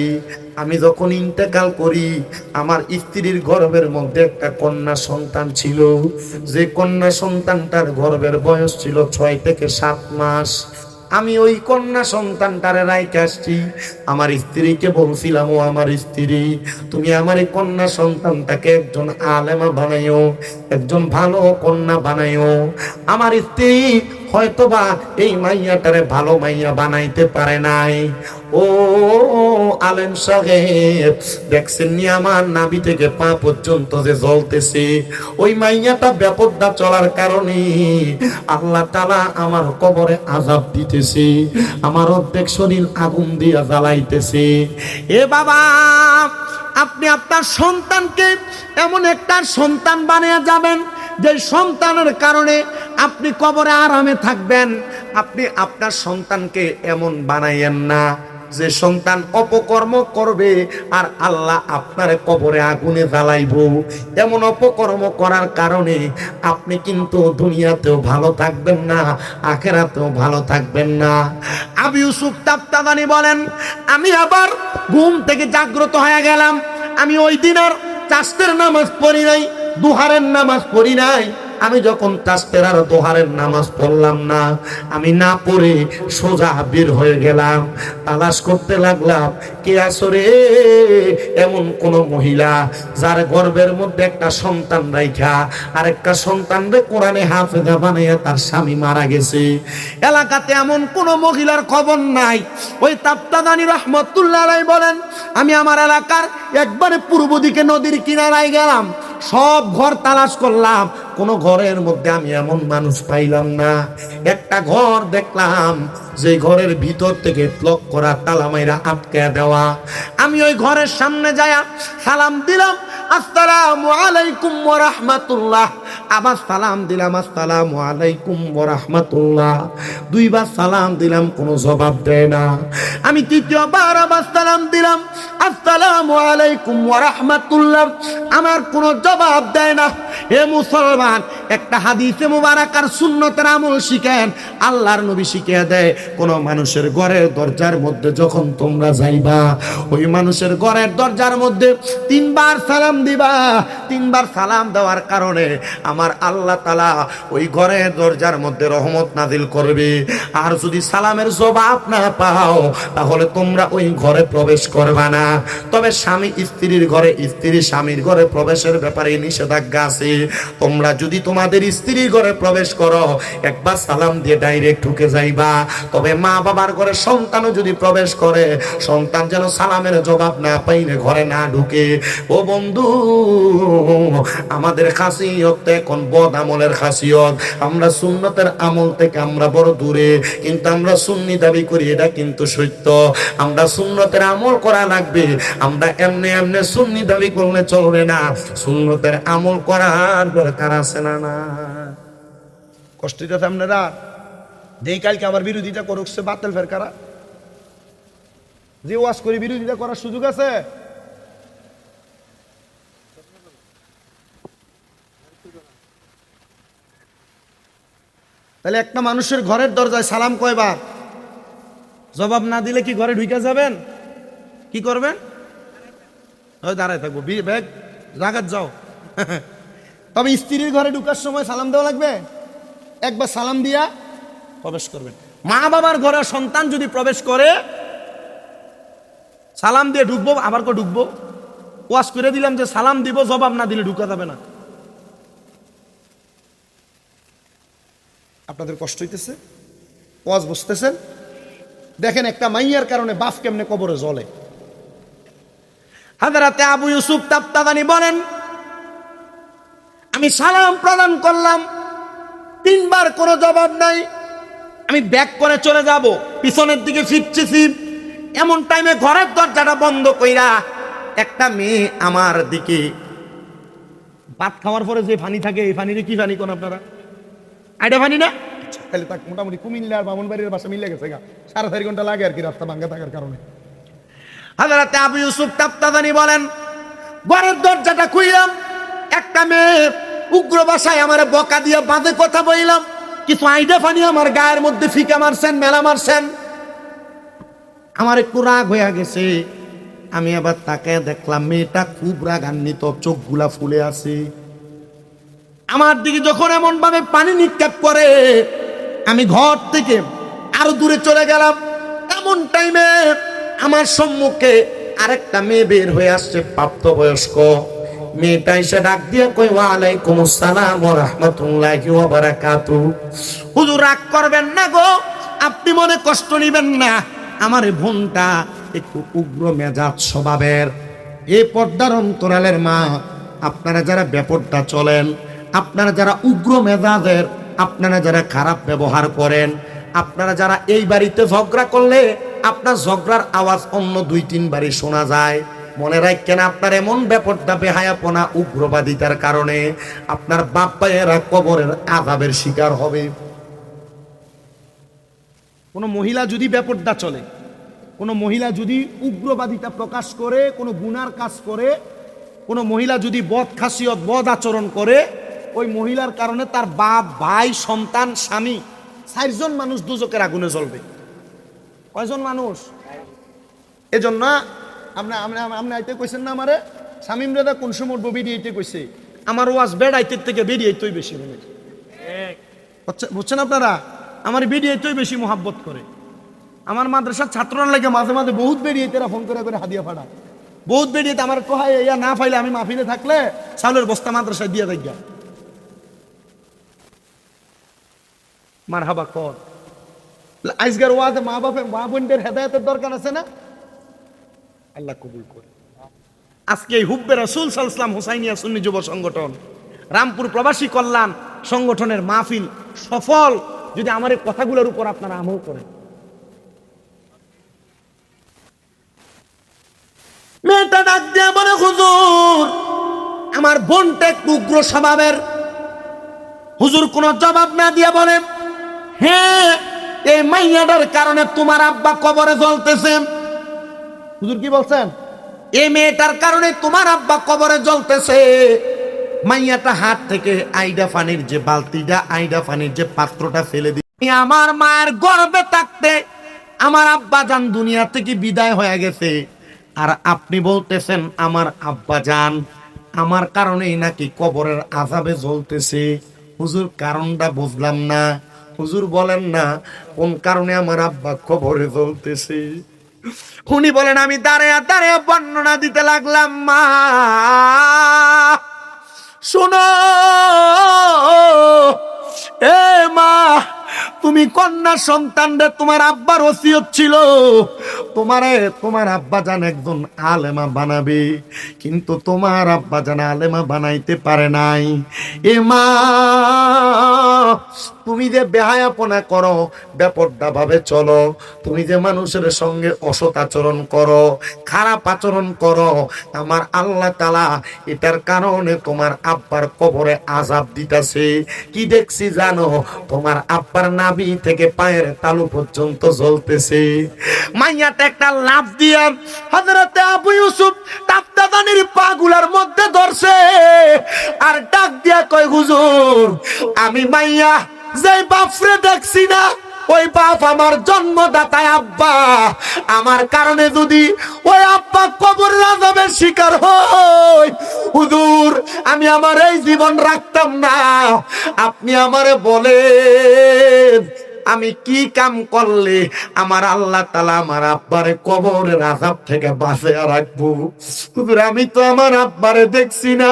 আমি যখন ইন্তেকাল করি, আমার স্ত্রীর গর্ভের মধ্যে একটা কন্যা সন্তান ছিল। যে কন্যা সন্তানটার গর্ভের বয়স ছিল 6 থেকে 7 মাস। আমি ওই কন্যা সন্তানটারে রাইখে আসছি। আমার স্ত্রীকে বলছিলাম, ও আমার স্ত্রী, তুমি আমার এই কন্যা সন্তানটাকে একজন আলেমা বানাইও, একজন ভালো কন্যা বানাইও। আমার স্ত্রী হয়তোবা এই মাইয়াটারে ভালো মাইয়া বানাইতে পারে নাই। ও আলেম সাহেব, দেখছেন নি আমার নাভি থেকে পা পর্যন্ত যে জ্বলতেছে, ওই মাইয়াটা বেপরদা চলার কারণে আল্লাহ তাআলা আমার কবরে আযাব দিতেছে, আমার অর্ধেক শরীর আগুন দিয়া জ্বালাইতেছে। এ বাবা, আপনি আপনার সন্তানকে এমন একটা সন্তান বানিয়ে যাবেন যে সন্তানের কারণে আপনি কবরে আরামে থাকবেন। আপনি আপনার সন্তানকে এমন বানাইয়েন না যে সন্তান অপকর্ম করবে আর আল্লাহ আপনার কবরে আগুনে জ্বালাইব। এমন অপকর্ম করার কারণে আপনি কিন্তু দুনিয়াতেও ভালো থাকবেন না, আখিরাতেও ভালো থাকবেন না। আবু ইউসুফ তাফতাদানি বলেন, আমি আবার ঘুম থেকে জাগ্রত হয়ে গেলাম। আমি ওই দিন আর চাষতের নামাজ পড়ি নাই, দুহারের নামাজ পড়ি নাই। আমি যখন তাসবিহ আর দোহারের নামাজ পড়লাম না, আমি না পড়ে সোজা বের হয়ে গেলাম, তালাশ করতে লাগলাম কে আসরে এমন কোন মহিলা যার গর্ভের মধ্যে একটা সন্তান রাইখা আর একটা সন্তানরে কোরআনে হাফেজা বানাইয়া তার স্বামী মারা গেছে। এলাকাতে এমন কোন মহিলার খবর নাই। ওই তাফতাদানি রহমতুল্লাহ আলাইহি বলেন, আমি আমার এলাকার একবারে পূর্ব দিকে নদীর কিনারায় গেলাম, সব ঘর তালাশ করলাম, কোন ঘরের মধ্যে আমি এমন মানুষ পাইলাম না। একটা ঘর দেখলাম যে ঘরের ভিতর থেকে লক করা, তালা মাইরা আটকে দেওয়া। আমি ওই ঘরের সামনে যায়া সালাম দিলাম, আসসালামু আলাইকুম ওয়া রাহমাতুল্লাহ। আবার সালাম দিলাম, আসসালামু আলাইকুম ওয়া রাহমাতুল্লাহ। 2 বার সালাম দিলাম, কোনো জবাব দেয় না। আমি 3য়বার আবার সালাম দিলাম, আসসালামু আলাইকুম ওয়া রাহমাতুল্লাহ। আমার কোনো জবাব দেয় না। হে মুসলমান, একটা হাদিসে মুবারাকার সুন্নতের আমল শিখেন। আল্লাহর নবী শিখিয়ে দেয়, কোন মানুষের ঘরের দরজার মধ্যে যখন তোমরা যাইবা, ওই মানুষের ঘরের দরজার মধ্যে 3 বার সালাম দিবা। 3 বার সালাম দেওয়ার কারণে আমার আল্লাহ তাআলা ওই ঘরের দরজার মধ্যে রহমত নাজিল করবে। আর যদি সালামের জবাব না পাও, তাহলে তোমরা ওই ঘরে প্রবেশ করবা না। তবে স্বামী স্ত্রীর ঘরে, স্ত্রী স্বামীর ঘরে প্রবেশের ব্যাপারে নিষেধাজ্ঞা আছে। তোমরা যদি তোমাদের স্ত্রীর ঘরে প্রবেশ করো, একবার সালাম দিয়ে ডাইরেক্ট ঢুকে যাইবা। তবে মা বাবার ঘরে সন্তানও যদি প্রবেশ করে, সন্তান যেন সালামের জবাব না পাইলে ঘরে না ঢুকে। ও বন্ধু, আমাদের খাসিয়ত এখন বদ আমলের খাসিয়ত। আমরা সুন্নতের আমল থেকে আমরা বড় দূরে, কিন্তু আমরা সুন্নি দাবি করি, এটা কিন্তু সত্য। আমরা সুন্নতের আমল করা লাগবে। আমরা এমনি এমনি সুন্নি দাবি করলে চলবে না, সুন্নতের আমল করার দরকার আছে না। না কষ্ট দিতে আপনারা দেই, কালকে আমার বিরোধিতা করছে বাতিল ফেরকারা, যে ওয়াজ করে বিরোধিতা করার সুযোগ আছে? তাহলে একটা মানুষের ঘরের দরজায় সালাম কয়বার? জবাব না দিলে কি ঘরে ঢুকে যাবেন? কি করবেন? ওই দাঁড়ায় থাকবো, ব্যাগ জাগাত যাও। তবে স্ত্রীর ঘরে ঢুকার সময় সালাম দেওয়া লাগবে। একবার সালাম দিয়া প্রবেশ করবেন। মা বাবার ঘরে সন্তান যদি প্রবেশ করে, সালাম দিয়ে ঢুকবো, আবার কো ঢুকবো। ওয়াজ করে দিলাম যে সালাম দিব, জবাব না দিলে ঢুকা যাবে না। আপনাদের কষ্ট হইতেছে? ওয়াজ বুঝতেছেন? দেখেন একটা মাইয়ার কারণে বাপ কেমনে কবরে জ্বলে। হযরতে আবু ইউসুফ তাফতাদানি বলেন, আমি সালাম প্রদান করলাম, 3 বার কোনো জবাব নাই। আমি ব্যাক করে চলে যাব, পিছনের দিকে ফিরতেছি, এমন টাইমে ঘরের দরজাটা বন্ধ কইরা একটা মেয়ে আমার দিকে, ভাত খাওয়ার পরে যে পানি থাকে, এই পানিরে কি পানি কোন আপনারা? আইডা পানি না? তাহলে তাক মোটামুটি কুমিল্লা আর বামনবাড়ির বাসা মিলে গেছে গা, 4.5 ঘন্টা লাগে আর কি রাস্তা ভাঙ্গা থাকার কারণে। হযরত আবু ইউসুফ তাফতাদানি বলেন, ঘরের দরজাটা খুইলাম, একটা মেয়ে উগ্র ভাষায় আমারে বকা দিয়ে বাঁধে কথা বইলাম, কিছু আইডা ফানি আমার গায়ের মধ্যে ফিকা মারছেন, মেলা মারছেন। আমার একটু রাগ হয়ে গেছে। আমি আবার তাকে দেখলাম মেয়েটা খুব রাগান্বিত, চোখগুলা ফুলে আছে। আমার দিকে যখন এমন ভাবে পানি নিক্ষেপ করে, আমি ঘর থেকে আরো দূরে চলে গেলাম। এমন টাইমে আমার সম্মুখে আরেকটা মেয়ে বের হয়ে আসছে, প্রাপ্তবয়স্ক। মেয়েটা এসে ডাক দিয়ে কই, ওয়ালাইকুম আসসালাম ওয়া রাহমাতুল্লাহি ওয়া বারাকাতুহু। হুজুর রাগ করবেন না গো, আপনি মনে কষ্ট নেবেন না, আমার এই বোনটা একটু উগ্র মেজাজ স্বভাবের। এই পর্দার অন্তরালের মা, আপনারা যারা বেপরদা চলেন, আপনারা যারা উগ্র মেজাজের, আপনারা যারা খারাপ ব্যবহার করেন, আপনারা যারা এই বাড়িতে ঝগড়া করলে আপনার ঝগড়ার আওয়াজ অন্য 2-3 বাড়ি শোনা যায়, মনে রাখেন আপনার এমন বেপরদা বেহায়াপনা উগ্রবাদিতার কারণে আপনার বাপ ভাইয়েরা কবরের আযাবের শিকার হবে। কোনো মহিলা যদি বেপরদা চলে, কোনো মহিলা যদি উগ্রবাদিতা প্রকাশ করে, কোনো গুনার কাজ করে, কোনো মহিলা যদি বদ খাসিয়ত বদ আচরণ করে, ওই মহিলার কারণে তার বাপ ভাই সন্তান স্বামী 4 জন মানুষ দুজকের আগুনে জ্বলবে। কয়জন মানুষ? এজন্য আপনি আইতে কইছেন না আমারে, শামীম রেদা কোন সময় বেরিয়ে কইছে আমার ওয়াজ বেড়াইতে থেকে বেরিয়েই বেশি মনে বুঝছেন আপনারা, আমার বেরিয়েই বেশি মোহাব্বত করে। আমার মাদ্রাসার ছাত্ররা লাগে মাঝে মাঝে বহুত বেরিয়ে তারা ফোন করে করে হাদিয়া ফাড়া, বহুত বেরিয়ে আমার কোহায় ইয়া না পাইলে আমি মাহফিলে থাকলে চাউলের বস্তা মাদ্রাসায় দিয়ে দেখিয়া মারহাবা কর। আজকের ওয়াজে মা বাপের মা বোনদের হেদায়েতের দরকার আছে না? আল্লাহ কবুল করে। আজকে এই হুব্বে রাসূল সাল্লাল্লাহু আলাইহি ওয়াসাল্লাম হুসাইনিয়া সুন্নি যুব সংগঠন, রামপুর প্রবাসী কল্যাণ সংগঠনের মাহফিল সফল যদি আমার এই কথাগুলোর উপর আপনারা আমল করেন। মেয়েটা ডাক দিয়ে বলে, হুজুর আমার বোনটা একটু উগ্র স্বভাবের। হুজুর কোনো জবাব না দিয়ে বলে, হ্যাঁ এই মাইয়াটার কারণে তোমার আব্বা কবরে জ্বলতেছে। হুজুর কি বলছেন? এই মেয়েটার কারণে তোমার আব্বা কবরে জ্বলতেছে। মাইয়াটা হাত থেকে আইডা পানির যে বালতিটা, আইডা পানির যে পাত্রটা ফেলে দিয়ে, আমার মায়ের গর্ভে থাকতে আমার আব্বা জান দুনিয়া থেকে বিদায় হয়ে গেছে, আর আপনি বলতেছেন আমার আব্বা জান আমার কারণেই নাকি কবরের আযাবে জ্বলতেছে। হুজুর কারণটা বুঝলাম না। হুজুর বলেন না কোন কারণে আমার আব্বা কবরে জ্বলতেছে। উনি বলেন, আমি দাঁড়িয়ে দাঁড়িয়ে বর্ণনা দিতে লাগলাম, মা শোনো, এ মা তুমি কন্যা সন্তানরে তোমার আব্বার ওসিয়ত ছিল তোমার আব্বা জান একজন আলেমা বানাবে, কিন্তু তোমার আব্বা জান আলেমা বানাইতে পারে নাই। এ মা তুমি যে বেহায়াপনা করো, বেপরদা ভাবে চলো, তুমি যে মানুষের সঙ্গে অসৎ আচরণ করো, খারাপ আচরণ করো, আমার আল্লাহ তাআলা এটার কারণে তোমার আব্বার কবরে আযাব দিতেছে। কি দেখছি জানো? তোমার আব্বার নাভি থেকে পায়ের তালু পর্যন্ত জ্বলতেছে। মাইয়াটা একটা লাফ দিয়া হযরতে আবু ইউসুফ তাফতাদানির পাগুলার মধ্যে ধরছে আর ডাক দিয়া কয়, হুজুর আমি মাইয়া যে বাপরে দেখছি না, ওই বাপ আমার জন্মদাতা আব্বা, আমার কারণে যদি ওই আব্বা কবরের আযাবের শিকার হয়, হুজুর আমি আমার এই জীবন রাখতাম না। আপনি আমারে বলেন আমি কি কাম করলে আমার আল্লাহ তাআলা আমার আব্বারে কবরের আযাব থেকে বাঁচিয়ে রাখবো? হুজুর আমি তো আমার আব্বারে দেখছি না,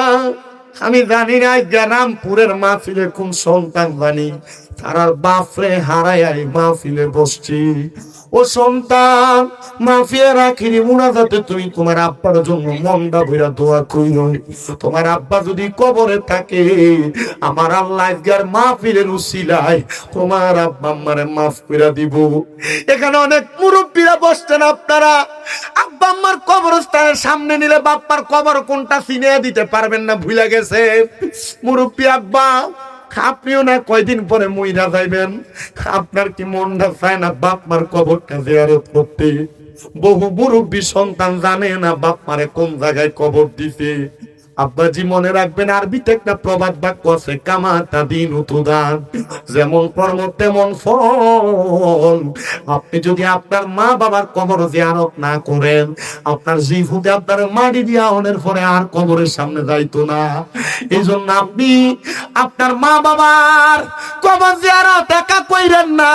আমি জানি না রামপুরের মাহফিলে কোন সন্তান জানি তার বাপরে হারাই মাহফিলে বসছি। ও সন্তান, মাহফিলে রাখিনি মুনাজাতে তুমি তোমার আব্বার জন্য মনটা ভরে দোয়া কইরো। তোমার আব্বা যদি কবরে থাকে, আমার আল্লাহ আজকের মাহফিলের উসিলায় তোমার আব্বা আমারে মাফ করে দিব। এখানে অনেক মুরব্বীরা বসছেন, আপনারা আব্বা আম্মার কবরস্থানের সামনে নিলে বাপ্পার কবর কোনটা চিনে দিতে পারবেন না, ভুলে গেছে। মুরব্বী আব্বা আপনিও না কয়দিন পরে মইরা যাইবেন, আপনার কি মনটা চায় না বাপ মার কবরটা জিয়ারত করতে? বহু মুরব্বী সন্তান জানে না বাপ মারে কোন জায়গায় কবর দিছে। আব্বাজি মনে রাখবেন, আরবিতে একটা প্রবাদ বাক্য আছে, কামাতা দিন উতুদান, যেমন কর্ম তেমন ফল। আপনি যদি আপনার মা বাবার কবর জিয়ারত না করেন, আপনার জিভুতে আপনার মাটি দিয়া অনের পরে আর কবরের সামনে যাইতো না। এই জন্য আপনি আপনার মা বাবার কবর জিয়ারত একা কইরেন না,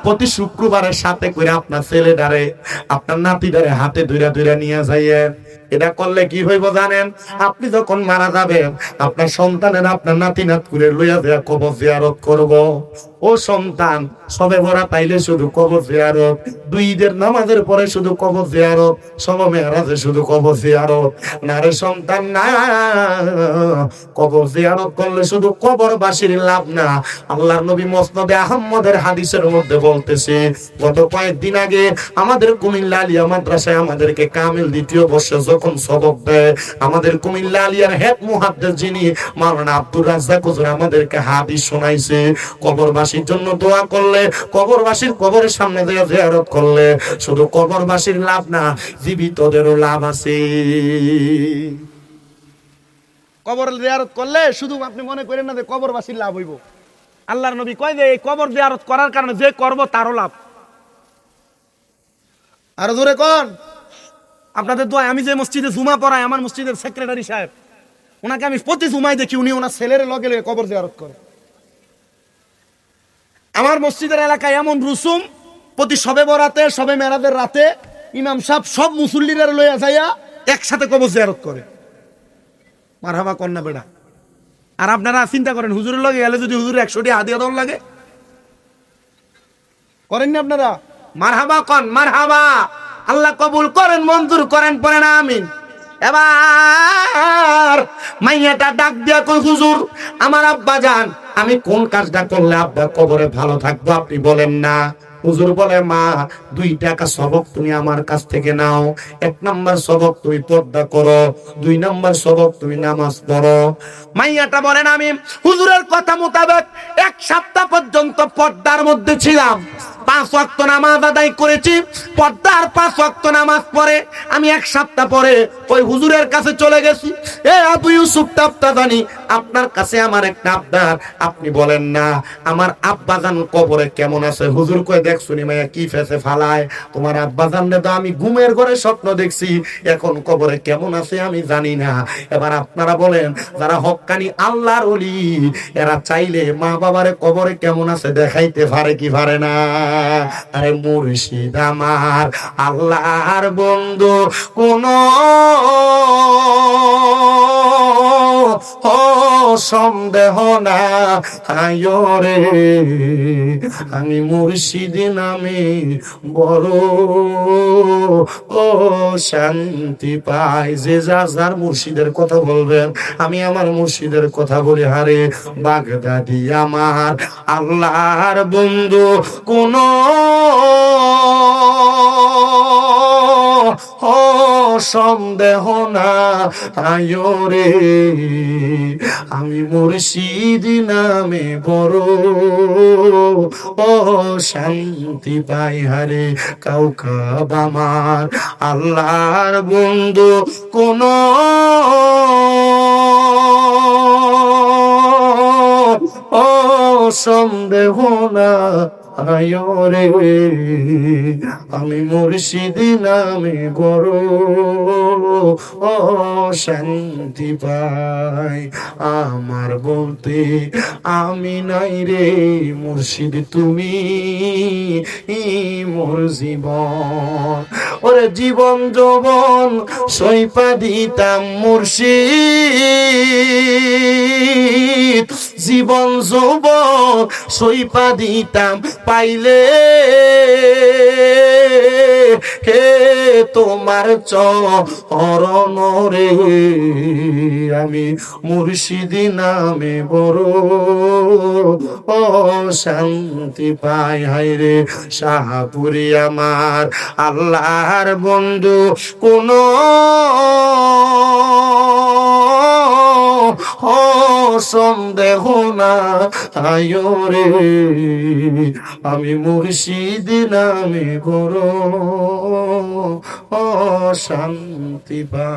প্রতি শুক্রবারের সাথে করে আপনার ছেলেটারে আপনার নাতিটারে হাতে ধইরা ধইরা নিয়ে যাইয়েন। এটা করলে কি হইব জানেন? আপনি যখন মারা যাবেন, আপনার সন্তানের আপনার নাতি নাত করে লইয়া দেয়া কবর জিয়ারত করব। ও সন্তান, সবে ভরা পাইলে শুধু কবর জিয়ারত, দুই ঈদের নামাজের পরে শুধু কবর জিয়ারত, সব মেরাজে শুধু কবর জিয়ারত। না রে সন্তান না, কবর জিয়ারত করলে শুধু কবরবাসীর লাভ না। আল্লাহর নবী মুসনাদে আহমদের হাদিসের মধ্যে বলতেছে, গত কয়েকদিন আগে আমাদের কুমিল্লা আলিয়া মাদ্রাসায় আমাদেরকে কামিল দ্বিতীয় বর্ষে যখন সবক দেয়, আমাদের কুমিল্লা আলিয়ার হেড মুহাদ্দিস যিনি মাওলানা আব্দুর রাজ্জাক হুজুর আমাদেরকে হাদিস শোনাইছে, কবরবাসীর জন্য দোয়া করলে, কবরবাসীর কবরের সামনে দিয়ে জিয়ারত করলে শুধু কবরবাসীর লাভ না, জীবিতদেরও লাভ আছে। কবর জিয়ারত করলে শুধু আপনি মনে করেন না যে কবরবাসীর লাভ হইব। আল্লাহর নবী কয় যে এই কবর জিয়ারত করার কারণে যে করব তারও লাভ। আর জোরে কোন আপনাদের দোয়া, আমি যে মসজিদে জুমা পড়াই, আমার মসজিদের সেক্রেটারি সাহেব, ওনাকে আমি প্রতি জুমায় দেখি উনি ওনার ছেলের লগে লগে কবর জিয়ারত করে। আমার মসজিদের এলাকায় এমন রুসুম, প্রতি সবে বরাতে, সবে মেরাজের রাতে ইমাম সাহেব সব মুসল্লিরা লইয়া যাইয়া একসাথে কবর জিয়ারত করে। মারহাবা কন্যা বেড়া। আর আপনারা চিন্তা করেন, হুজুরের লগে গেলে যদি হুজুর 100টি হাদিয়া দেওয়ার লাগে, করেন না আপনারা? মারহাবা কন, মারহাবা। আল্লাহ কবুল করেন, মঞ্জুর করেন, পড়েন আমিন। এবার মাইয়াটা ডাক দিয়া কই, হুজুর আমার আব্বা জান, আমি কোন কাজটা করলে আব্বা কবরে ভালো থাকবো আপনি বলেন না। হুজুর বলে, মা 2 টাকা সবক তুমি আমার কাছ থেকে নাও। 1 নাম্বার সবক তুমি পর্দা করো, 2 নাম্বার সবক তুমি নামাজ পড়ো। মাইয়াটা বলেন, আমি হুজুরের কথা মোতাবেক 1 সপ্তাহ পর্যন্ত পর্দার মধ্যে ছিলাম, 5 ওয়াক্ত নামাজ আদায় করেছি, পর্দার 5 ওয়াক্ত নামাজ পড়ে আমি 1 সপ্তাহ পরে ওই হুজুরের কাছে চলে গেছি। এ আবু ইউসুফ তাফতাদানি, আপনার কাছে আমার একটা আবদার, আপনি বলেন না আমার আব্বাজান কবরে কেমন আছে? হুজুর কয়, দেখ শুনি মাইয়া কি ফেসে ফালায়, তোমার আব্বাজানরে তো আমি ঘুমের ঘরে স্বপ্ন দেখছি, এখন কবরে কেমন আছে আমি জানি না। এবার আপনারা বলেন, যারা হক্কানি আল্লাহর ওলি, এরা চাইলে মা বাবারে কবরে কেমন আছে দেখাইতে পারে কি পারে না? আরে মুর্শিদ আমার আল্লাহর বন্ধু, কোন সন্দেহ না রে, আমি মুর্শিদ নামে বড় শান্তি পাই। যে যার মুর্শিদের কথা বলবেন, আমি আমার মুর্শিদের কথা বলি। হারে বাগদাদি আমার আল্লাহর বন্ধু, কোন সন্দেহ না রে, আমি মুর্শিদ নামে বড় শান্তি পাই। হারে কাউকাব আমার আল্লাহর বন্ধু, কোন সন্দেহ না রে, আমি মুর্শিদ নামে বড় শান্তি পাই। আমার বলতে আমি নাই রে মুর্শিদ, তুমি মোর জীবন। ওরে জীবন যৌবন সইপা দিতাম মুর্শিদ, জীবন যৌবন সইপা দিতাম পাইলে হে তোমার চরণ রে, আমি মুর্শিদ নামে বড় শান্তি পাই। হায় রে শাহপুরি আমার আল্লাহর বন্ধু, কোন সন্দেহ না আয়রে, আমি মুর্শিদ নামে করো অশান্তি পা।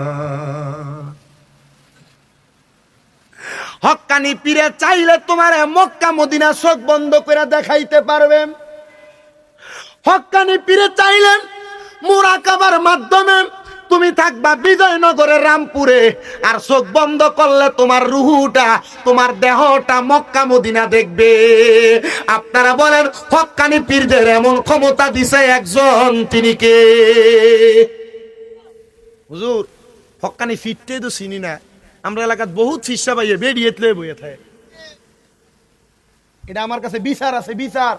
হক্কানি পীরে চাইলে তোমার মক্কা মদিনা চোখ বন্ধ করে দেখাইতে পারবে। হক্কানি পীরে চাইলেন মুরাকাবার মাধ্যমে তুমি থাকবা বিজয়নগরের রামপুরে, আর চোখ বন্ধ করলে তোমার রুহুটা, তোমার দেহটা মক্কা মদিনা দেখবে। আপনারা বলেন হক্কানি পীরদের এমন ক্ষমতা দিছে একজন, তিনি কে? হুজুর হক্কানি ফিরতে তো চিনি না, আমরা এলাকাত বহুত শিষ্যা পাইয়ে বেরিয়ে বইয়ে থাকে। এটা আমার কাছে বিচার আছে, বিচার।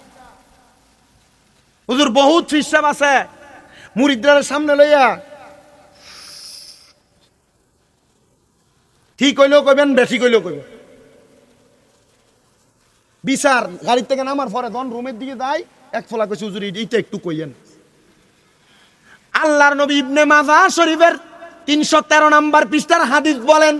হুজুর বহুত শিষ্যা আছে মুরিদদের সামনে লইয়া ঠিক হইলেও কইবেন, বেশি কইলেও কইবেন। বিচার গাড়ির থেকে নামার পরে ধন রুমের দিকে যাই, এক ফোলা কইছে হুজুর এইটা একটু কইয়েন। আল্লাহর নবী ইবনে মাজাহ শরীফের 313 নাম্বার পৃষ্ঠার হাদিস বলেন,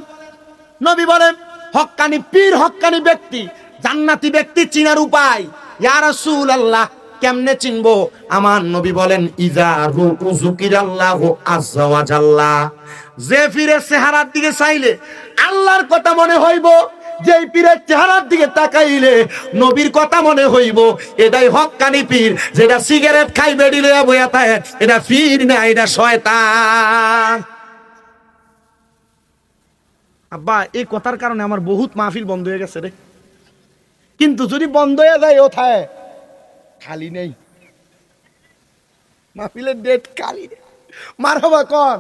নবী বলেন হক্কানি পীর, হক্কানি ব্যক্তি, জান্নাতি ব্যক্তি চিনার উপায়। ইয়া রাসূলুল্লাহ কেমনে চিনবো? আমার নবী বলেন ইজা রুকু যুকিরাল্লাহু আযজা ওয়া জাল্লা, যে পীরের চেহারার দিকে চাইলে আল্লাহর কথা মনে হইব, যেই পীরের চেহারার দিকে তাকাইলে নবীর কথা মনে হইব, এটাই হক্কানি পীর। যেটা সিগারেট খাই বেড়ি লইয়া বইয়া থাকে, এটা পীর না, এটা শয়তান। আব্বা এই কথার কারণে আমার বহুত মাহফিল বন্ধ হয়ে গেছে রে। কিন্তু যদি বন্ধ হয়ে যায় ও থায় খালি নেই, মাহফিলের ডেট খালি নেই। মারহাবা কর।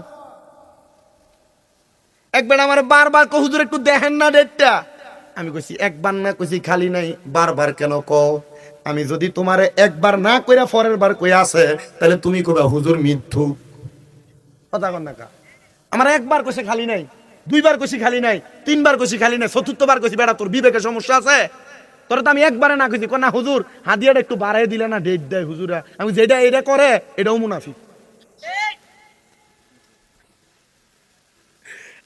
একবার আমার বারবার কো হুজুর একটু দেখেন না ডেটটা। আমি কইছি একবার না, কইছি খালি নাই, বারবার কেন কও? আমি যদি তোমারে একবার না কইরা পরের বার কই আছে, তাহলে তুমি কইবা হুজুর মিথ্যু। কথা কন না কা? আমার একবার কইছে খালি নাই, দুইবার কইছি খালি নাই, তিনবার কইছি খালি নাই, চতুর্থবার কইছি বেটা তোর বিবেকের সমস্যা আছে। তোর তো আমি একবারে না কইছি, না হুজুর হাদিয়াটা একটু বাড়াই দিলে না, ডেট দেয় হুজুরা। আমি যেটা এটা করে এটাও মুনাফিক।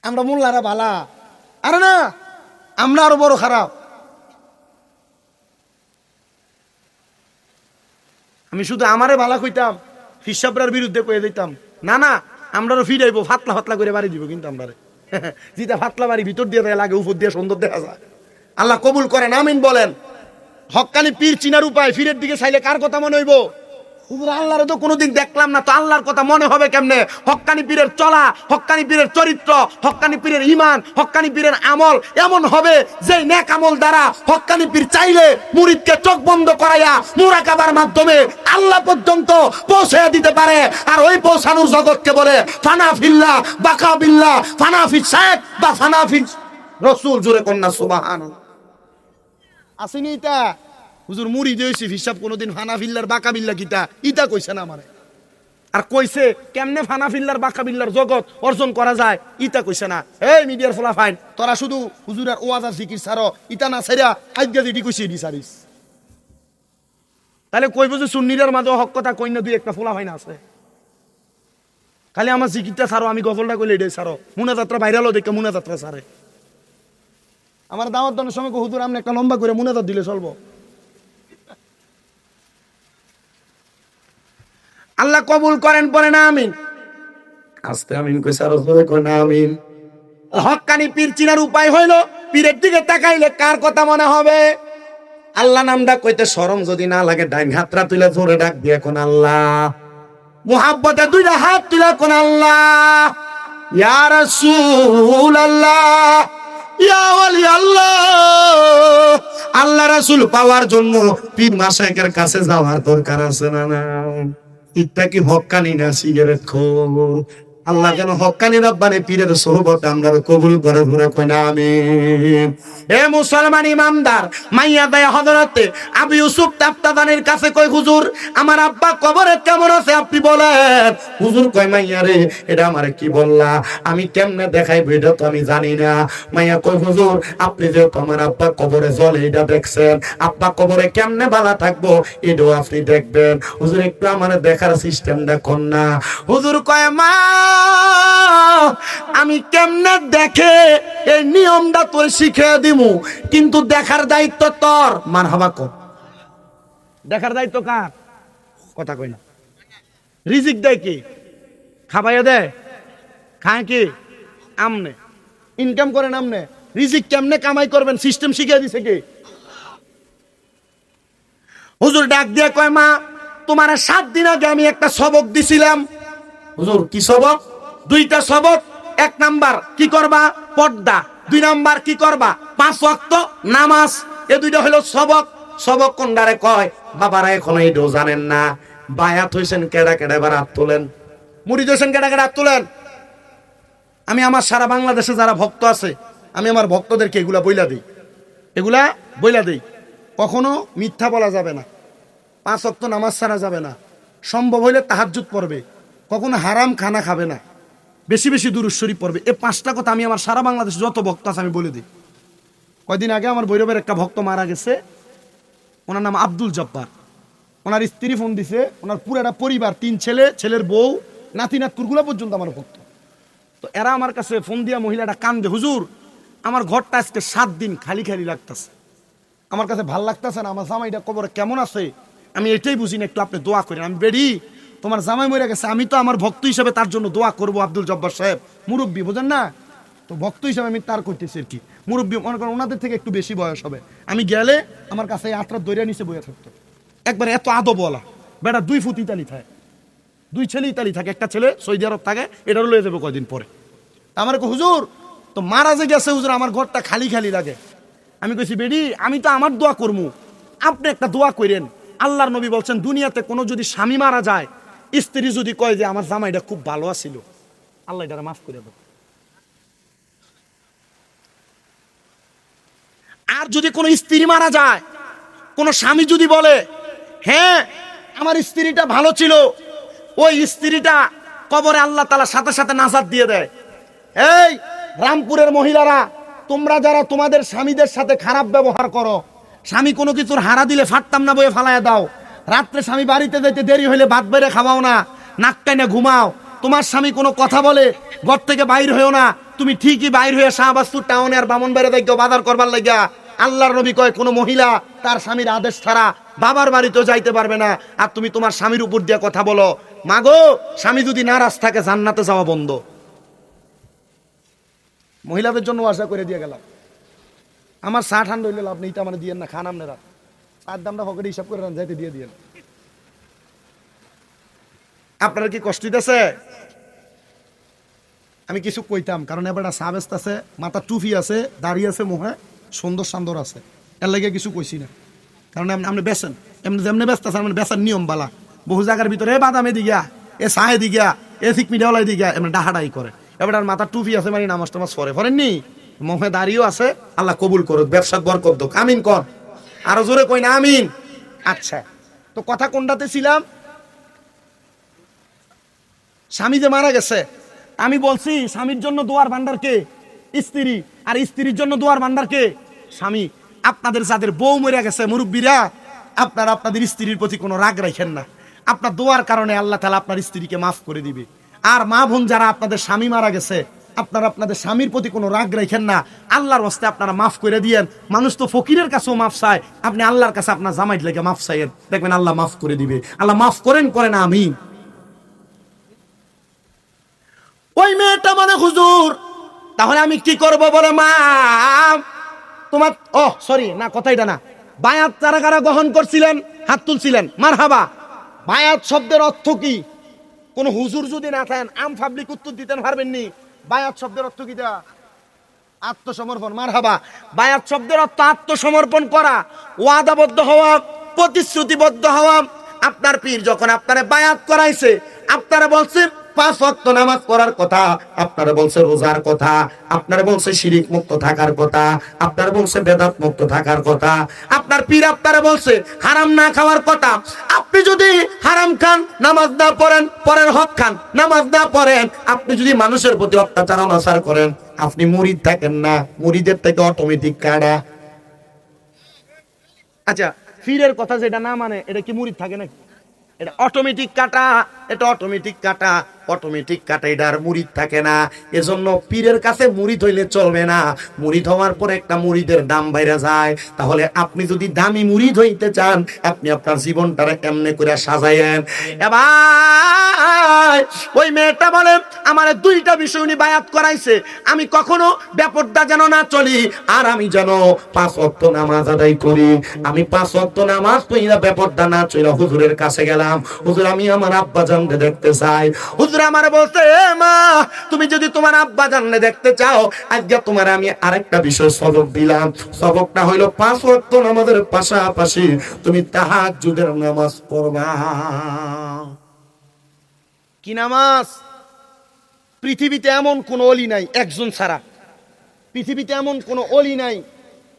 আমরা মোল্লারা ভালা, আরে না আমরা আরো বড় খারাপ। আমি শুধু আমারে ভালা কইতাম, হিসাবরার বিরুদ্ধে কয়ে দিতাম, না না আমরাও ফিরাইবো, ফাতলা ফাতলা করে বাড়ি দিব। কিন্তু আমরা যেটা ফাতলা বাড়ি ভিতর দিয়ে লাগে, উপর দিয়ে সুন্দর দেখা যায়। আল্লাহ কবুল করেন, আমিন বলেন। হক্কানি পীর চিনার উপায়, ফিরের দিকে চাইলে কার কথা মনে হইব? আল্লাহর তো কোনোদিন দেখলাম না, তো আল্লাহর কথা মনে হবে কেমনে? হক্কানি পীরের চলা, হক্কানি পীরের চরিত্র, হক্কানি পীরের ঈমান, হক্কানি পীরের আমল এমন হবে যে নেক আমল দ্বারা হক্কানি পীর চাইলে মুরিদকে চোখ বন্ধ করাইয়া মুরাকাবার মাধ্যমে আল্লাহ পর্যন্ত পৌঁছে দিতে পারে। আর ওই পৌঁছানোর জগৎকে বলে ফানা ফিল্লাহ, বাকা বিল্লাহ, ফানা ফি শাইখ বা ফানা ফি রাসূল। জোরে কন্যা সুবহানাল্লাহ। আসেনি এটা হুজুর মুরিদ হইছি, হিসাব কোনোদিন ফানা ফিল্লার বাকা বিল্লা কিতা ইটা কইছে না আমারে। আর কইছে কেমনে ফানা ফিল্লার বাকা বিল্লার জগৎ অর্জন করা যায়, ইটা কইছে না। এই মিডিয়ার ফলা ফাইন, তোরা শুধু হুজুরের ওয়াজ আর জিকির ছাড়ো, ইটা না ছাইরা আজকে যেটি কইছি এটি ছাড়িস। তাহলে কইব যে সুন্নিদের মাঝে হক কথা কই না, দুই একটা ফলা ফাইন আছে। খালি আমার জিকিরটা ছাড়ো, আমি গজলটা কইলে এটাই ছাড়ো। মুনাযাত্রা ভাইরালও দেখে মুনাযাত্রা ছাড়ে। আমার দাওয়াত দানের সময় হুজুর আপনি একটা লম্বা করে মুনাজাত দিলে চলবো। আল্লাহ কবুল করেন, পড়েন আমিন। আস্তে আমিন কইছে, আর জোরে কই না আমিন। হক্কানি পীর চিনার উপায় হইল, পীরের দিকে তাকাইলে কার কথা মনে হবে? আল্লাহ নামটা কইতে শরম যদি না লাগে, ডাইন হাতটা তুলে জোরে ডাক দিয়ে কোন আল্লাহ। মুহাব্বতে দুইটা হাত তুলে কোন আল্লাহ। ইয়া রাসূলুল্লাহ, ইয়া ওয়ালি আল্লাহ। আল্লাহ রাসূল পাওয়ার জন্য পীর মাশায়েখের কাছে যাওয়ার দরকার আছে না? না, এটা কি হক্কানি না সিগারেট খোর? আল্লাহ যেন হক্কানি রব্বানি পীরের সোহবত আমরা কবুল করে, ঘুরে কই না আমিন। এ মুসলমান ইমানদার মাইয়া দায়া হযরতে আবু ইউসুফ তাফতাদানির কাছে কই, হুজুর আমার আব্বা কবরে কেমন আছে আপনি বলেন। হুজুর কই, মাইয়া রে এটা আমারে কি বললা, আমি কেমনে দেখাইব এটা তো আমি জানি না। মাইয়া কই, হুজুর আপনি যে আমার আব্বা কবরে জ্বলে এটা দেখছেন, আব্বা কবরে কেমনে বালা থাকবো এটাও আপনি দেখবেন। হুজুর একটু আমার দেখার সিস্টেম দেখুন না। হুজুর কয়, মা আমি কেমনে দেখে এই নিয়মটা তোর শিখিয়ে দিমু, কিন্তু দেখার দায়িত্ব তোর। মারহাবা কর। দেখার দায়িত্ব কার? কথা কই না। রিজিক দেয় কি? খাবাইয়া দেয়? খায় কি? আমনে ইনকাম করেন, আমনে রিজিক কেমনে কামাই করবেন সিস্টেম শিখিয়ে দিছে কি? হুজুর ডাক দিয়ে কয়, মা তোমার 7 দিন আগে আমি একটা সবক দিছিলাম। হুজুর কি সবক? 2টা সবক। 1 নাম্বার কি করবা? পর্দা। 2 নাম্বার কি করবা? 5 ওয়াক্ত নামাজ। এই 2টা হলো সবক। সবক কোনটারে কয়? বাবারা এখনো এইটাও জানেন না। বায়াত হইছেন কেডা কেডা, এবার হাত তোলেন। মুরিদ হোসেন কেডা কেডা তুলেন। আমি আমার সারা বাংলাদেশে যারা ভক্ত আছে, আমি আমার ভক্তদেরকে এগুলা বইলা দিই, এগুলা বইলা দিই। কখনো মিথ্যা বলা যাবে না, 5 ওয়াক্ত নামাজ ছাড়া যাবে না, সম্ভব হইলে তাহাজ্জুদ পড়বে, কখনো হারাম খানা খাবে না, বেশি বেশি দুরূদ শরীফ পড়বে। এই 5টা কথা আমি আমার সারা বাংলাদেশে যত ভক্ত আছে আমি বলে দিই। কয়দিন আগে আমার ভৈরবের একটা ভক্ত মারা গেছে, ওনার নাম আব্দুল জব্বার। ওনার স্ত্রী ফোন দিছে, ওনার পুরাটা পরিবার, 3 ছেলে, ছেলের বউ, নাতি নাতকুরগুলো পর্যন্ত আমার ভক্ত। তো এরা আমার কাছে ফোন দিয়া মহিলাটা কান্দে, হুজুর আমার ঘরটা আজকে 7 দিন খালি খালি লাগতেছে, আমার কাছে ভাল লাগতেছে না, আমার জামাইটা কবরে কেমন আছে আমি এটাই বুঝি না, একটু আপনি দোয়া করেন। আমি বেরি, তোমার জামাই মরে গেছে, আমি তো আমার ভক্ত হিসেবে তার জন্য দোয়া করবো। আব্দুল জব্বার সাহেব মুরব্বী, বোঝেন না তো, ভক্ত হিসেবে আমি তার করতেছি আর কি। মুরব্বী মনে করেন ওনাদের থেকে একটু বেশি বয়স হবে। আমি গেলে আমার কাছে আত্রার দৈরা নিচে বইয়া থাকতো, একবার এত আদব বলা। বেটা 2 ফুট ইতালি থাকে, 2 ছেলে ইতালি থাকে, একটা ছেলে সৌদি আরব থাকে, এটারও লয়ে যাবে কয়দিন পরে। আমার হুজুর তো মারা যে গেছে হুজুর, আমার ঘরটা খালি খালি লাগে। আমি কইছি বেডি, আমি তো আমার দোয়া করবো, আপনি একটা দোয়া করেন। আল্লাহর নবী বলছেন, দুনিয়াতে কোনো যদি স্বামী মারা যায়, স্ত্রী যদি কয় যে আমার জামাইটা খুব ভালো আছিল, আল্লাহ এটারে মাফ করে দেব। আর যদি কোনো স্ত্রী মারা যায়, কোনো স্বামী যদি বলে হ্যাঁ আমার স্ত্রীটা ভালো ছিল, ওই স্ত্রীটা কবরে আল্লাহ তাআলা সাথে সাথে নাজাত দিয়ে দেয়। এই রামপুরের মহিলারা, তোমরা যারা তোমাদের স্বামীদের সাথে খারাপ ব্যবহার করো, স্বামী কোনো কিছুর হারা দিলে ফাটতাম না বয়ে ফালাইয়া দাও, রাত্রে স্বামী বাড়িতে যেতে দেরি হইলে ভাত বেড়ে খাওয়াও না, নাক টাইনে ঘুমাও, তোমার স্বামী কোনো কথা বলে ঘর থেকে বাইর হয়েও না, তুমি ঠিকই বাইর হয়ে শাহবাজপুর টাউনে আর বামনবাড়ি দেখো বাজার করবার লাগিয়া। আল্লাহর নবী কয় কোনো মহিলা তার স্বামীর আদেশ ছাড়া বাবার বাড়িতেও যাইতে পারবে না। আর তুমি তোমার স্বামীর উপর দিয়ে কথা বলো, মাগো স্বামী যদি নারাজ থাকে জান্নাতে যাওয়া বন্ধ। মহিলাদের জন্য আশা করে দিয়ে গেলাম। আমার 60 হইলে লাভ নেই, আমার দিয়েন না, খান আপনারা 4 দামটা পকেটে হিসাব করে যাইতে দিয়ে দিয়েন। আপনারা কি কষ্ট দিতেছে? আমি কিছু কইতাম, কারণ এবার সাবেস্ত আছে, মাথা টুফি আছে, দাড়ি আছে, মুখে সুন্দর সান্দর আছে, এর লাগে কিছু কইছি না। কারণ আপনি বেছেন এমনি যেমনি ব্যস্ত আছে, মানে বেচার নিয়ম বালা। বহু জায়গার ভিতরে বাদামে দিগা, এ সাহে দিগা, এ ঠিক মিডিয়াওয়ালাই দিগা, এমনি ডাহাডাই করে। এবার মাথা টুপি আছে, মানে নামাজ টামাজ পড়ে, পড়েননি, মুখে দাড়িও আছে। আল্লাহ কবুল করুক, ব্যবসা বরকত দোক, আমিন কর, আরো জোরে কই না আমিন। আচ্ছা, তো কথা কোনটাতে ছিলাম? স্বামী যে মারা গেছে, আমি বলছি স্বামীর জন্য দোয়ার ভান্ডার কে? স্ত্রী। আর স্ত্রীর জন্য দোয়ার ভান্ডার কে? স্বামী। আপনাদের যাদের বউ মরে গেছে মুরব্বীরা, আপনারা আপনাদের স্ত্রীর প্রতি কোনো রাগ রাখেন না, আপনার দোয়ার কারণে আল্লাহ তাআলা আপনার স্ত্রীকে মাফ করে দিবে। আর মা বোন যারা আপনাদের স্বামী মারা গেছে, আপনারা আপনাদের স্বামীর প্রতি কোনো রাগ রাখেন না, আল্লাহর ওয়াস্তে আপনারা মাফ করে দিয়েন। মানুষ তো ফকিরের কাছেও মাফ চায়, আপনি আল্লাহর কাছে আপনার জামাইট লেগে মাফ চাইয়েন, দেখবেন আল্লাহ মাফ করে দিবে। আল্লাহ মাফ করেন, করেন আমিন। ওই মেয়েটা মানে হুজুর, তাহলে আমি কি করব বলে, মা তোমার সরি না, কথা এটা না। বায়াত যারা কারা গ্রহণ করছিলেন হাত তুলছিলেন, মারহাবা। বায়াত শব্দের অর্থ কি? কোন হুজুর যদি না থাকেন আম পাবলিক উত্তর দিতেন পারবেন নি। বায়াত শব্দের অর্থ কি? দেয়া আত্মসমর্পণ, মারহাবা। বায়াত শব্দের অর্থ আত্মসমর্পণ করা, ওয়াদাবদ্ধ হওয়া, প্রতিশ্রুতিবদ্ধ হওয়া। আপনার পীর যখন আপনারা বায়াত করাইছে, আপনারা বলছে 5 ওয়াক্ত নামাজ পড়ার কথা, আপনারা বলছে রোজার কথা, আপনারা বলছে শিরিক মুক্ত থাকার কথা, আপনারা বলছে বেদাত মুক্ত থাকার কথা, আপনার পীর আপনারা বলছে হারাম না খাওয়ার কথা। আপনি যদি হারাম খান, নামাজ না পড়েন, পরের হক খান, নামাজ না পড়েন, আপনি যদি মানুষের প্রতি অত্যাচার অনাচার করেন, আপনি মুরিদ থাকেন না, মুরিদের থেকে অটোমেটিক কাটা। আচ্ছা, পীরের কথা যেটা না মানে এটা কি মুরিদ থাকে নাকি? এটা অটোমেটিক কাটা, এটা অটোমেটিক কাটা। অটোমেটিক কাটে, এটা আর মুরিদ থাকে না। এজন্য পীরের কাছে মুরিদ হইলে চলবে না, মুরিদ হওয়ার পর একটা মুরিদের দাম বাইরে যায়। তাহলে আপনি যদি দামি মুরিদ হইতে চান, আপনি আপনার জীবনটারে এমনি করে সাজায়েন। এবার ওই মেয়েটা বলে আমার দুইটা বিষয় উনি বায়াত করাইছে, আমি কখনো বেপরদা যেন না চলি, আর আমি যেন 5 ওয়াক্ত নামাজ আদায় করি। আমি 5 ওয়াক্ত নামাজ পড়িয়া বেপরদা না চইলা হুজুরের কাছে গেলাম, হুজুর আমি আমার আব্বা জানকে দেখতে চাই। হুজুর আমার বলছে এ মা, তুমি যদি তোমার আব্বা জানলে দেখতে চাও, আজকে তোমার আমি আরেকটা বিষয় সবক দিলাম। সবকটা হইল 5 ওয়াক্ত নামাজের পাশাপাশি তুমি তাহাজ্জুদের নামাজ পড়বা। কি নামাজ? পৃথিবীতে এমন কোন অলি নাই একজন ছাড়া, পৃথিবীতে এমন কোন অলি নাই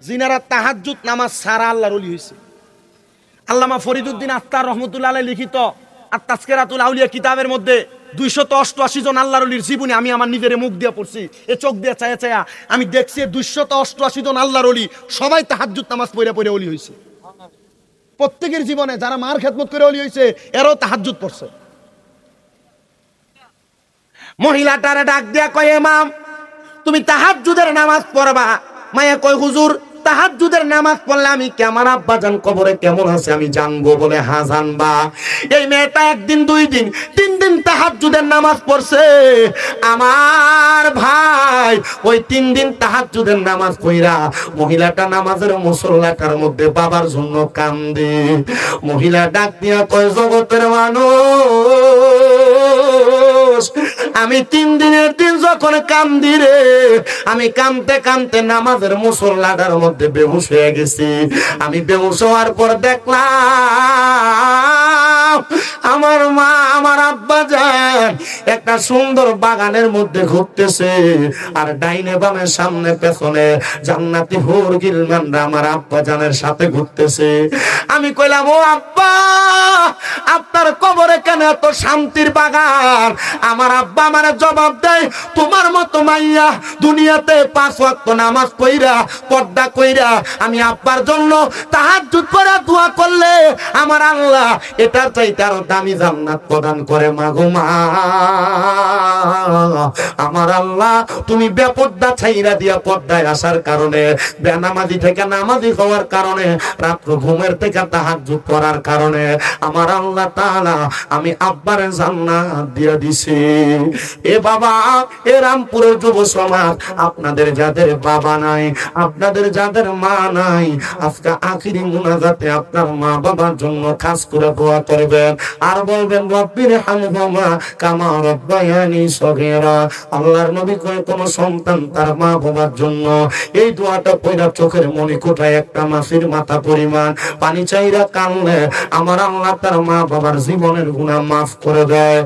যিনারা তাহাজ্জুদ নামাজ ছাড়া আল্লাহর অলি হয়েছে। আল্লামা ফরিদউদ্দিন আত্তার রহমতুল্লাহ আলাইহি লিখিত আত-তাজকিরাতুল আউলিয়া কিতাবের মধ্যে 288 জন আল্লাহর অলির জীবনী আমি আমার নিজের মুখ দিয়ে পড়ছি, এ চোখ দিয়ে চায়া চায়া আমি দেখছি 288 জন আল্লাহর অলি সবাই তাহাজ্জুদ নামাজ পড়ে পড়ে অলি হয়েছে। প্রত্যেকের জীবনে যারা মার খেদমত করে অলি হয়েছে, এরাও তাহাজ্জুদ পড়ছে। মহিলাটারে ডাক দিয়া কয় ইমাম তুমি তাহাজ্জুদের নামাজ পড়বা। মায়া কয় হুজুর তাহাজ্জুদের নামাজ পড়লে আমি কি আমার আব্বা জান কবরে কেমন আছে আমি জানবো? বলে হ্যাঁ জানবা। এই মেয়েটা 1 দিন 2 দিন 3 দিন তাহাজ্জুদের নামাজ পড়ছে। আমার ভাই ওই 3 দিন তাহাজ্জুদের নামাজ পড়া মহিলাটা নামাজের মুসল্লাটার মধ্যে বাবার জন্য কান্দে। মহিলা ডাক দিয়া কয় জগতের মানুষ, আমি 3 দিনের দিন যখন কান্দি রে, আমি কানতে কানতে নামাজের মুসল্লাটার মধ্যে বেহুশ হয়ে গেছি। আমি বেহুশ হওয়ার পর দেখলাম আমার মা আমার আব্বা জান একটা সুন্দর বাগানের মধ্যে ঘুরতেছে, আর ডাইনে বামে সামনে পেছনে জান্নাতি হুর গিলমানরা আমার আব্বা জানের সাথে ঘুরতেছে। আমি কইলাম ও আব্বা, আপনার কবরে কেন এত শান্তির বাগান? আমার আব্বা আমার জবাব দেয়, তোমার মতো মাইয়া দুনিয়াতে 5 ওয়াক্ত নামাজ পড়া পর্দা কইরা আমি আব্বার জন্য তাহাজ্জুদ করে দোয়া করলে আমার আল্লাহ এটার চাইতে আরো দামি জান্নাত প্রদান করে। মাগো মা, আমার আল্লাহ তুমি বেপর্দা ছাইরা দিয়া পর্দায় আসার কারণে, বেনামাজি থেকে নামাজি হওয়ার কারণে, রাত্র ঘুমের থেকে তাহাজ্জুদ করার কারণে আমার আল্লাহ তাআলা আমি আব্বারে জান্নাত দিয়া দিছি। এ বাবা, এ রামপুরের যুব সমাজ, আপনাদের যাদের বাবা নাই, আপনাদের যাদের মা নাই, আজকে আখিরি মুনাজাতে আপনার মা বাবার জন্য খাস করে দোয়া করবেন আর বলবেন রব্বির হামহুমা কামা রাব্বায়ানি সগীরা। আল্লাহর নবী কয় কোন সন্তান তার মা বাবার জন্য এই দোয়াটা পড়া চোখের মনি কোঠায় একটা মাছের মাথা পরিমাণ পানি চাইরা কানলে আমার আল্লাহ তার মা বাবার জীবনের গুনাহ মাফ করে দেয়।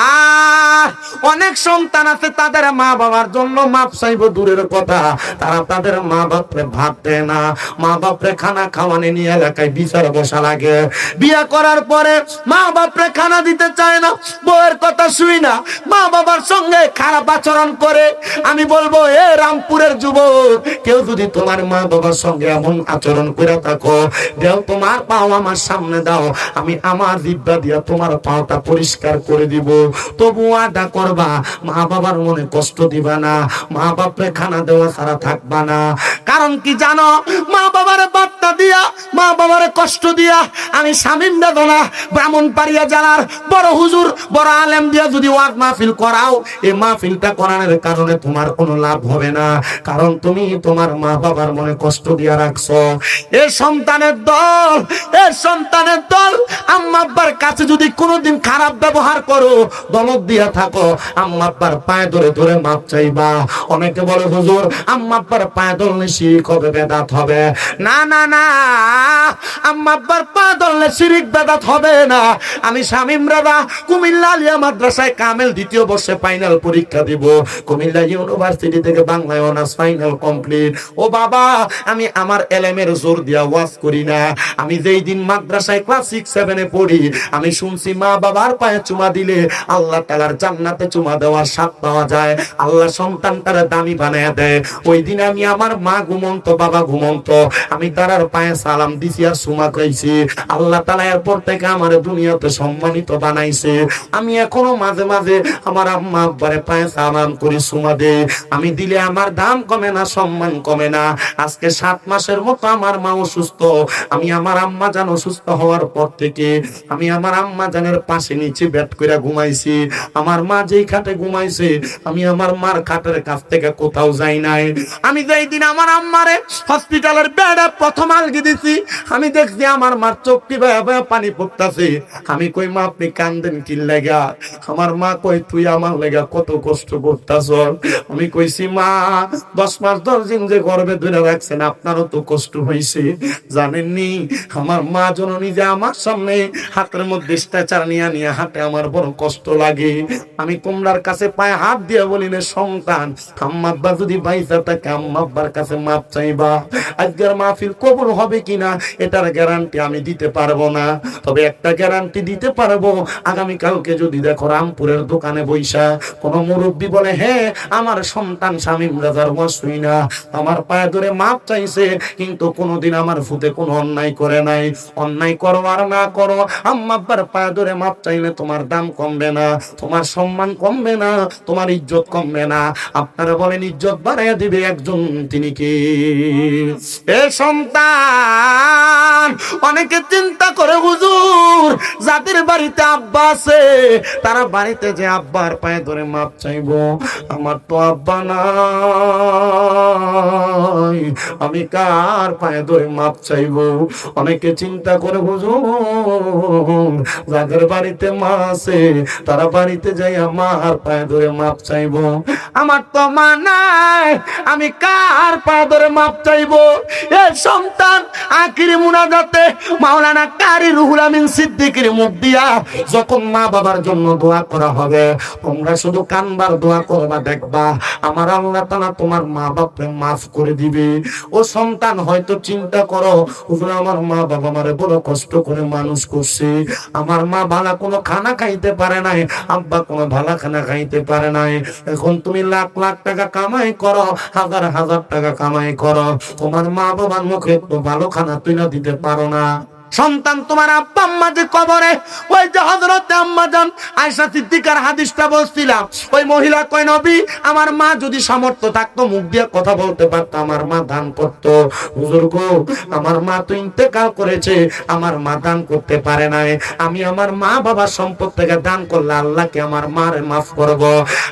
আর অনেক সন্তান আছে তাদের মা বাবার জন্য মাপ চাইবো দূরের কথা, তারা তাদের মা বাপরে ভাত দেয় না, মা বাপরে খানা খাওয়ানি নিয়ে এলাকায় বিচার বসা লাগে। বিয়া করার পরে মা বাপরে খানা দিতে চায় না, বউয়ের কথা শুই না, মা বাবার সঙ্গে খারাপ আচরণ করে। আমি বলবো এ রামপুরের যুবক, কেউ যদি তোমার মা বাবার সঙ্গে এমন আচরণ করে থাকো, দেও তোমার পাও আমার সামনে দাও, আমি আমার জিহ্বা দিয়া তোমার পাওটা পরিষ্কার করে দিব। তবু আদা করবা, মা বাবার মনে কষ্ট দিবা না, মা বাপরে খানা দেওয়া ছাড়া থাকবা না। কারণ কি জানো, মা বাবারে বার্তা দিয়া, মা বাবারে কষ্ট দিয়া আমি শামীম বেদনা ব্রাহ্মণবাড়িয়া জেলার বড় হুজুর বড় আলেম দিয়া যদি ওয়াজ মাহফিল করাও, এই মাহফিলটা করানোর কারণে তোমার কোনো লাভ হবে না, কারণ তুমি তোমার মা বাবার মনে কষ্ট দিয়া রাখছো। এ সন্তানের দল, এ সন্তানের দল, আম্মা আব্বার কাছে যদি কোনোদিন খারাপ ব্যবহার করো, দমক দিয়া থাকো, আম্মা আব্বার পায়ে ধরে ধরে মাপ চাইবা। অনেকে বলে হুজুর আম্মা আব্বার পায়ে ধরলে শিরক হবে, বেদাত হবে। না না না, আম্মা আব্বার পায়ে ধরলে শিরক বেদাত হবে না। আমি শামীম রাদা কুমিল্লা আলিয়া মাদ্রাসায় কামেল 2য় বর্ষে ফাইনাল পরীক্ষা দিব, কুমিল্লা ইউনিভার্সিটি থেকে বাংলায় অনার্স ফাইনাল কমপ্লিট। ও বাবা, আমি আমার এলেমের জোর দিয়া ওয়াজ করি না। আমি যেই দিন মাদ্রাসায় ক্লাস 6-7 পড়ি, আমি শুনছি মা বাবার পায়ে চুমা দিলে আল্লাহ তাআলার জান্নাতে চুমা দেওয়ার স্বাদ পাওয়া যায়, আল্লাহ সন্তানটারে দামি বানায় দেয়। ওই দিন আমি আমার মা ঘুমন্ত, বাবা ঘুমন্ত, আমি তারার পায়ে পায়ে সালাম দিছি আর সুমা খাইছি। আল্লাহ তাআলা এরপর থেকে আমার দুনিয়াতে সম্মানিত বানাইছে। আমি এখনো মাঝে মাঝে আমার আম্মা আব্বারে পায়ে সালাম করি, সুমা দেই। আমি দিলে আমার দাম কমে না, সম্মান কমে না। আজকে 7 মাসের মতো আমার মা অসুস্থ। আমি আমার আম্মা জান অসুস্থ হওয়ার পর থেকে আমি আমার আম্মা জানের পাশে নিচে বেড কইরা ঘুমাইছি। আমার মা যেই খাটে ঘুমাইছে আমি আমার মার খাটের কাছ থেকে কোথাও যাই নাই। আমি যেই দিন আমার আম্মারে হসপিটালের বেডে প্রথম আলগি দিছি, আমি দেখছি আমার মার চোখটি বয়া বয়া পানি পড়তাছে। আমি কই মা আপনি কান্দেন কি লাগা? আমার মা কই তুই আমার লাগা কত কষ্ট করতাছ। আমি কইছি মা 10 মাস 10 দিন যে গর্ভে ধরে রাখছেন আপনারও তো কষ্ট হইছে, জানেননি? আমার মা জননী যে আমার সামনে হাতের মধ্যে স্ট্রেচার নিয়ে নিয়ে হাঁটে, আমার বড় কষ্ট লাগে। আমি তোমরার কাছে পায়ে হাত দিয়ে বলি না সন্তান, আম্মা আব্বা যদি বাইসা থাকে আম্মা আব্বার কাছে মাপ চাইবা। আজকের মাহফিল কবুল হবে কিনা এটার গ্যারান্টি আমি দিতে পারবো না, তবে একটা গ্যারান্টি দিতে পারবো, আগামী কালকে যদি দেখো রামপুরের দোকানে বইসা কোন মুরব্বী বলে হ্যাঁ আমার সন্তান শামীম রাজার বসুই না, আমার পায়ে ধরে মাপ চাইছে, কিন্তু কোনোদিন আমার ফুতে কোনো অন্যায় করে নাই। অন্যায় করো আর না করো, আম্মা আব্বার পায়ে ধরে মাপ চাইলে তোমার দাম কমবে না, তোমার সম্মান কমবে না, তোমার ইজ্জত কমবে না। আপনারা বলেন ইজ্জত বাড়াইয়া দিবে একজন, তিনি কি? এ সন্তান, অনেকে চিন্তা করে হুজুর যাদের বাড়িতে আব্বা আছে তারা বাড়িতে যে আব্বার পায়ে ধরে মাপ চাইবো, আমার তো আব্বা নাই, আমি কার পায়ে ধরে মাপ চাইবো? অনেকে চিন্তা করে হুজুর যাদের বাড়িতে মা আছে তারা বাড়িতে যাই আমার পায়ে ধরে মাপ চাইবো। আমার তো মা নাই, আমি কার পায়ে ধরে মাপ চাইবো? এ সন্তান, আখিরি মুনাজাতে মাওলানা কারি রুহুল আমিন সিদ্দিকীর মুখ দিয়া যখন মা বাবার জন্য দোয়া করা হবে তোমরা শুধু কানবার দোয়া করবা, দেখবা আমার আল্লাহ তাআলা তোমার মা বাপকে মাফ করে দিবে। ও সন্তান, হয়তো চিন্তা করো হুজুর আমার মা বাবা আমারে বড় কষ্ট করে মানুষ করছে, আমার মা ভালো কোনো খানা খাইতে পারে নাই, আব্বা কোনো ভালো খানা খাইতে পারে নাই। এখন তুমি লাখ লাখ টাকা কামাই করো, হাজার হাজার টাকা কামাই করো, তোমার মা বাবার মুখে একটু ভালো খানা তুলে দিতে পারো না। সন্তান, তোমার আব্বা আম্মা যে কবরে, ওই যে হযরতে আম্মা জান আয়েশা সিদ্দিকার হাদিসটা বলছিলাম, ওই মহিলা কয় নবী আমার মা যদি সামর্থ্য থাকতো মুখ দিয়ে কথা বলতে পারতো, আমার মা দান করতো। হুজুর গো, আমার মা তো ইন্তেকাল করেছে, আমার মা দান করতে পারে নাই, আমি আমার মা বাবার সম্পদ থেকে দান করলে আল্লাহকে আমার মারে মাফ করব।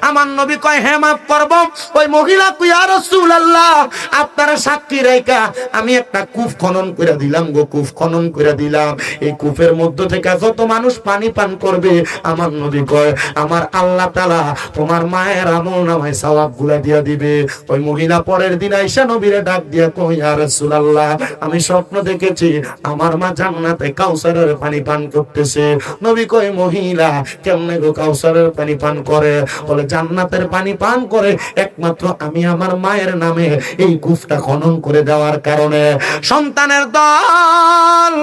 আমার নবী কয় হ্যাঁ মাফ করব। ওই মহিলা কয় ইয়া রাসূলুল্লাহ আপনারা সাক্ষী রাইখা আমি একটা কূপ খনন করে দিলাম গো, কূপ খনন করে দিলাম, এই কূপের মধ্য থেকে যত মানুষ পানি পান করবে আমার নবী কয় আমার আল্লাহ তাআলা তোমার মায়ের আমলনামায় সওয়াব গুলা দিয়া দিবে। ওই মহিলা পরের দিন আয়েশা নবীরে ডাক দিয়া কয় ইয়া রাসূলুল্লাহ আমি স্বপ্ন দেখেছি আমার মা জান্নাতে কাউসারের পানি পান করতেছে। নবী কয় মহিলা কেমনে গো কাউসারের পানি পান করে? বলে জান্নাতের পানি পান করে একমাত্র আমি আমার মায়ের নামে এই কূপটা খনন করে দেওয়ার কারণে। সন্তানের দল,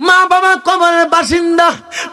মা বাবা কবরের বাসিন্দা,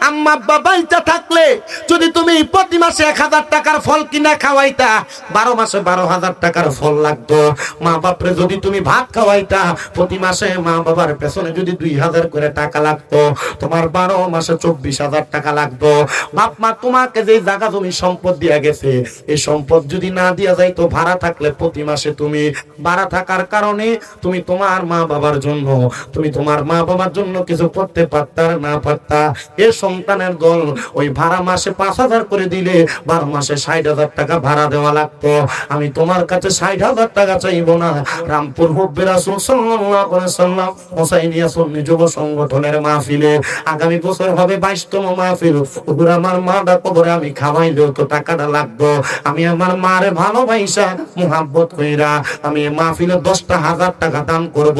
আম্মা আব্বা বাইচা থাকলে যদি তুমি প্রতি মাসে 1000 টাকার ফল কিনা খাওয়াইতা, 12 মাসে 12,000 টাকার ফল লাগতো। মা বাপরে যদি তুমি ভাত খাওয়াইতা, প্রতি মাসে মা বাবার পেছনে যদি 2000 করে টাকা লাগতো, তোমার 12 মাসে 24,000 টাকা লাগতো। বাপ মা তোমাকে যে জায়গা জমি সম্পদ দিয়া গেছে, এই সম্পদ যদি না দিয়া যাইতো, ভাড়া থাকলে প্রতি মাসে তুমি ভাড়া থাকার কারণে তুমি তোমার মা বাবার জন্য, তুমি তোমার মা বাবার জন্য কিছু করতে পারতা না পারতা। এ সন্তানের দল, ওই ভাড়া মাসে 5,000 করে দিলে 12 মাসে 60,000 টাকা ভাড়া দেওয়া লাগতো। আমি তোমার কাছে 60,000 টাকা চাইবো না। রামপুর হুব্বে রাসূল সাল্লাল্লাহু আলাইহি সাল্লাম হোসাইনিয়া সুন্নি যুব সংগঠনের মাহফিলে আগামী বছর হবে 22তম মাহফিল। ওগুর আমার মাটা কবরে আমি খাওয়াইলেও তো টাকাটা লাগতো। আমি আমার মারে ভালোবাসা মুহাব্বত কইরা আমি মাহফিলে 10,000 টাকা দান করব।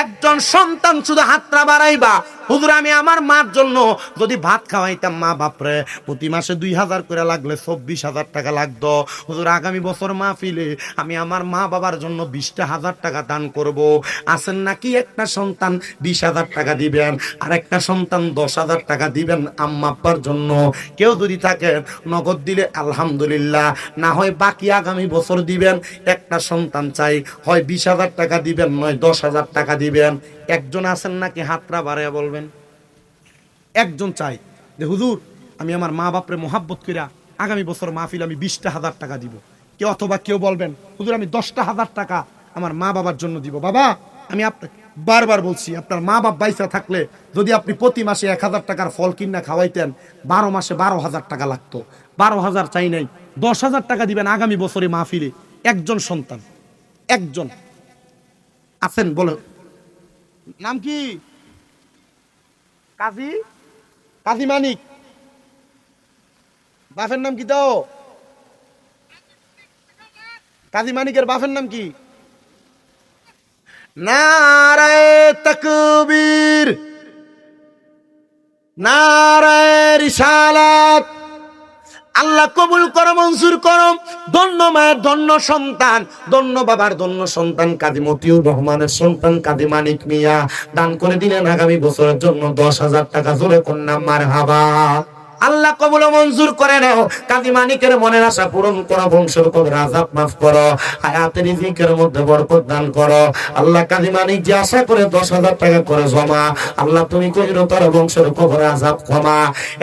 একজন সন্তান শুধু হাতটা বাড়াইবা, হুজুর আমি আমার মার জন্য যদি ভাত খাওয়াইতাম, মা বাপরে প্রতি মাসে 2000 করে লাগলে 24,000 টাকা লাগতো। হুজুর আগামী বছর মাহফিলে আমি আমার মা বাবার জন্য 20,000 টাকা দান করব। আছেন নাকি একটা সন্তান 20,000 টাকা দিবেন, আর একটা সন্তান 10,000 টাকা দিবেন আম্মা আব্বার জন্য? কেউ যদি থাকে নগদ দিলে আলহামদুলিল্লাহ, না হয় বাকি আগামী বছর দিবেন। একটা সন্তান চাই, হয় 20,000 টাকা দিবেন, নয় 10,000 টাকা দিবেন। একজন আছেন নাকি হাতরা বাড়াইয়া বলবেন? একজন চাই যে হুজুর আমি আমার মা বাপরে মোহাব্বত কইরা আগামী বছর মাহফিল আমি 20,000 টাকা দিব। কেউ অথবা কেউ বলবেন হুজুর আমি 10,000 টাকা আমার মা বাবার জন্য দিব। বাবা আমি আপনাকে বারবার বলছি, আপনার মা বাপ বাইসা থাকলে যদি আপনি প্রতি মাসে 1,000 টাকার ফল কিনা খাওয়াইতেন, 12 মাসে 12,000 টাকা লাগতো। 12,000 চাই নাই, 10,000 টাকা দিবেন আগামী বছরে মাহফিলে। একজন সন্তান, একজন আছেন বলো, নাম কি? কাজী কাজী মানিক। বাপের নাম কি তো? কাজী মানিকের বাপের নাম কি? নারায়ে তাকবীর, নারায়ে রিসালাত। আল্লাহ কবুল করো, মঞ্জুর করো। ধন্য মায়ের ধন্য সন্তান, ধন্য বাবার ধন্য সন্তান কাজী মতিউর রহমানের সন্তান কাজী মানিক মিয়া দান করে দিলেন আগামী বছরের জন্য 10,000 টাকা। জোরে কন্যা মারহাবা। আল্লাহ কবুল মঞ্জুর করে নাও। কাজী মানিকের মনের আশা পূরণ করো, বংশের কবর আযাব মাফ করো, হায়াতের রিজিকের মধ্যে বরকত দান করো। আল্লাহ কাজী মানিক যে আশা করে 10,000 টাকা করে জমা, আল্লাহ তুমি কইরো তার বংশের কবর আযাব ক্ষমা।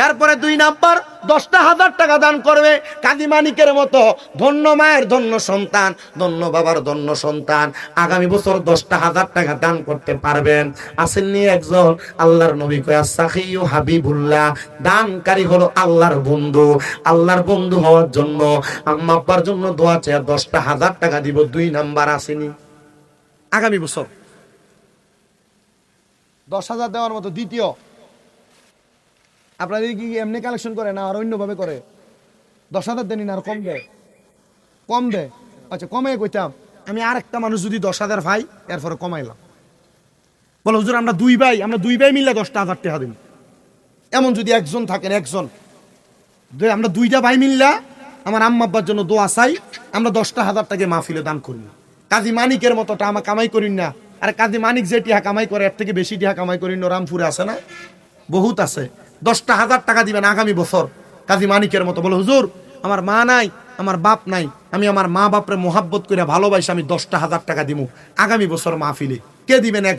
এরপরে 2 নাম্বার 10,000 টাকা দান করবে কাজী মানিকের মতো ধন্য মায়ের ধন্য সন্তান, ধন্য বাবার ধন্য সন্তান। আগামী বছর 10,000 টাকা দান করতে পারবেন। আসেননি একজন? আল্লাহর নবী কয় সাখিয়ু হাবিবুল্লাহ, দানকারী হলো আল্লাহর বন্ধু। আল্লাহর বন্ধু হওয়ার জন্য আম্মা আব্বার জন্য দোয়া চাই, 10,000 টাকা দিব। 2 নাম্বার আসেনি আগামী বছর 10,000 দেওয়ার মতো। দ্বিতীয়, আপনাদের কি এমনি কালেকশন করে না আর অন্যভাবে করে? 10,000 দেনি না আর কম দেয়? কম দেয়। আচ্ছা কমে কইতাম আমি, আরেকটা মানুষ যদি 10,000 ভাই এরপরে কমাইলাম, বলো হুজুর আমরা 2 ভাই, আমরা 2 ভাই মিলে 10,000 টাকা দিন। এমন যদি একজন থাকেন, একজন আমরা 2টা ভাই মিললা আমার আম্মা আব্বার জন্য দোয়া চাই, আমরা 10,000 টাকা মাহফিলে দান করি। কাজী মানিকের মতো টাকা কামাই করিন না। আর কাজী মানিক যে টিহা কামাই করে এর থেকে বেশি টিহা কামাই করিন রামপুরে আছে না, বহুত আছে। 10,000 টাকা দিবেন আগামী বছর কাজী মানিকের মতো। বলো হুজুর আমার মা নাই, আমার বাপ নাই, আমি আমার মা বাপরে মোহাব্বত করে ভালোবাসি, আমি 10,000 টাকা দিব আগামী বছর মাহফিলে। কে দিবেন? এক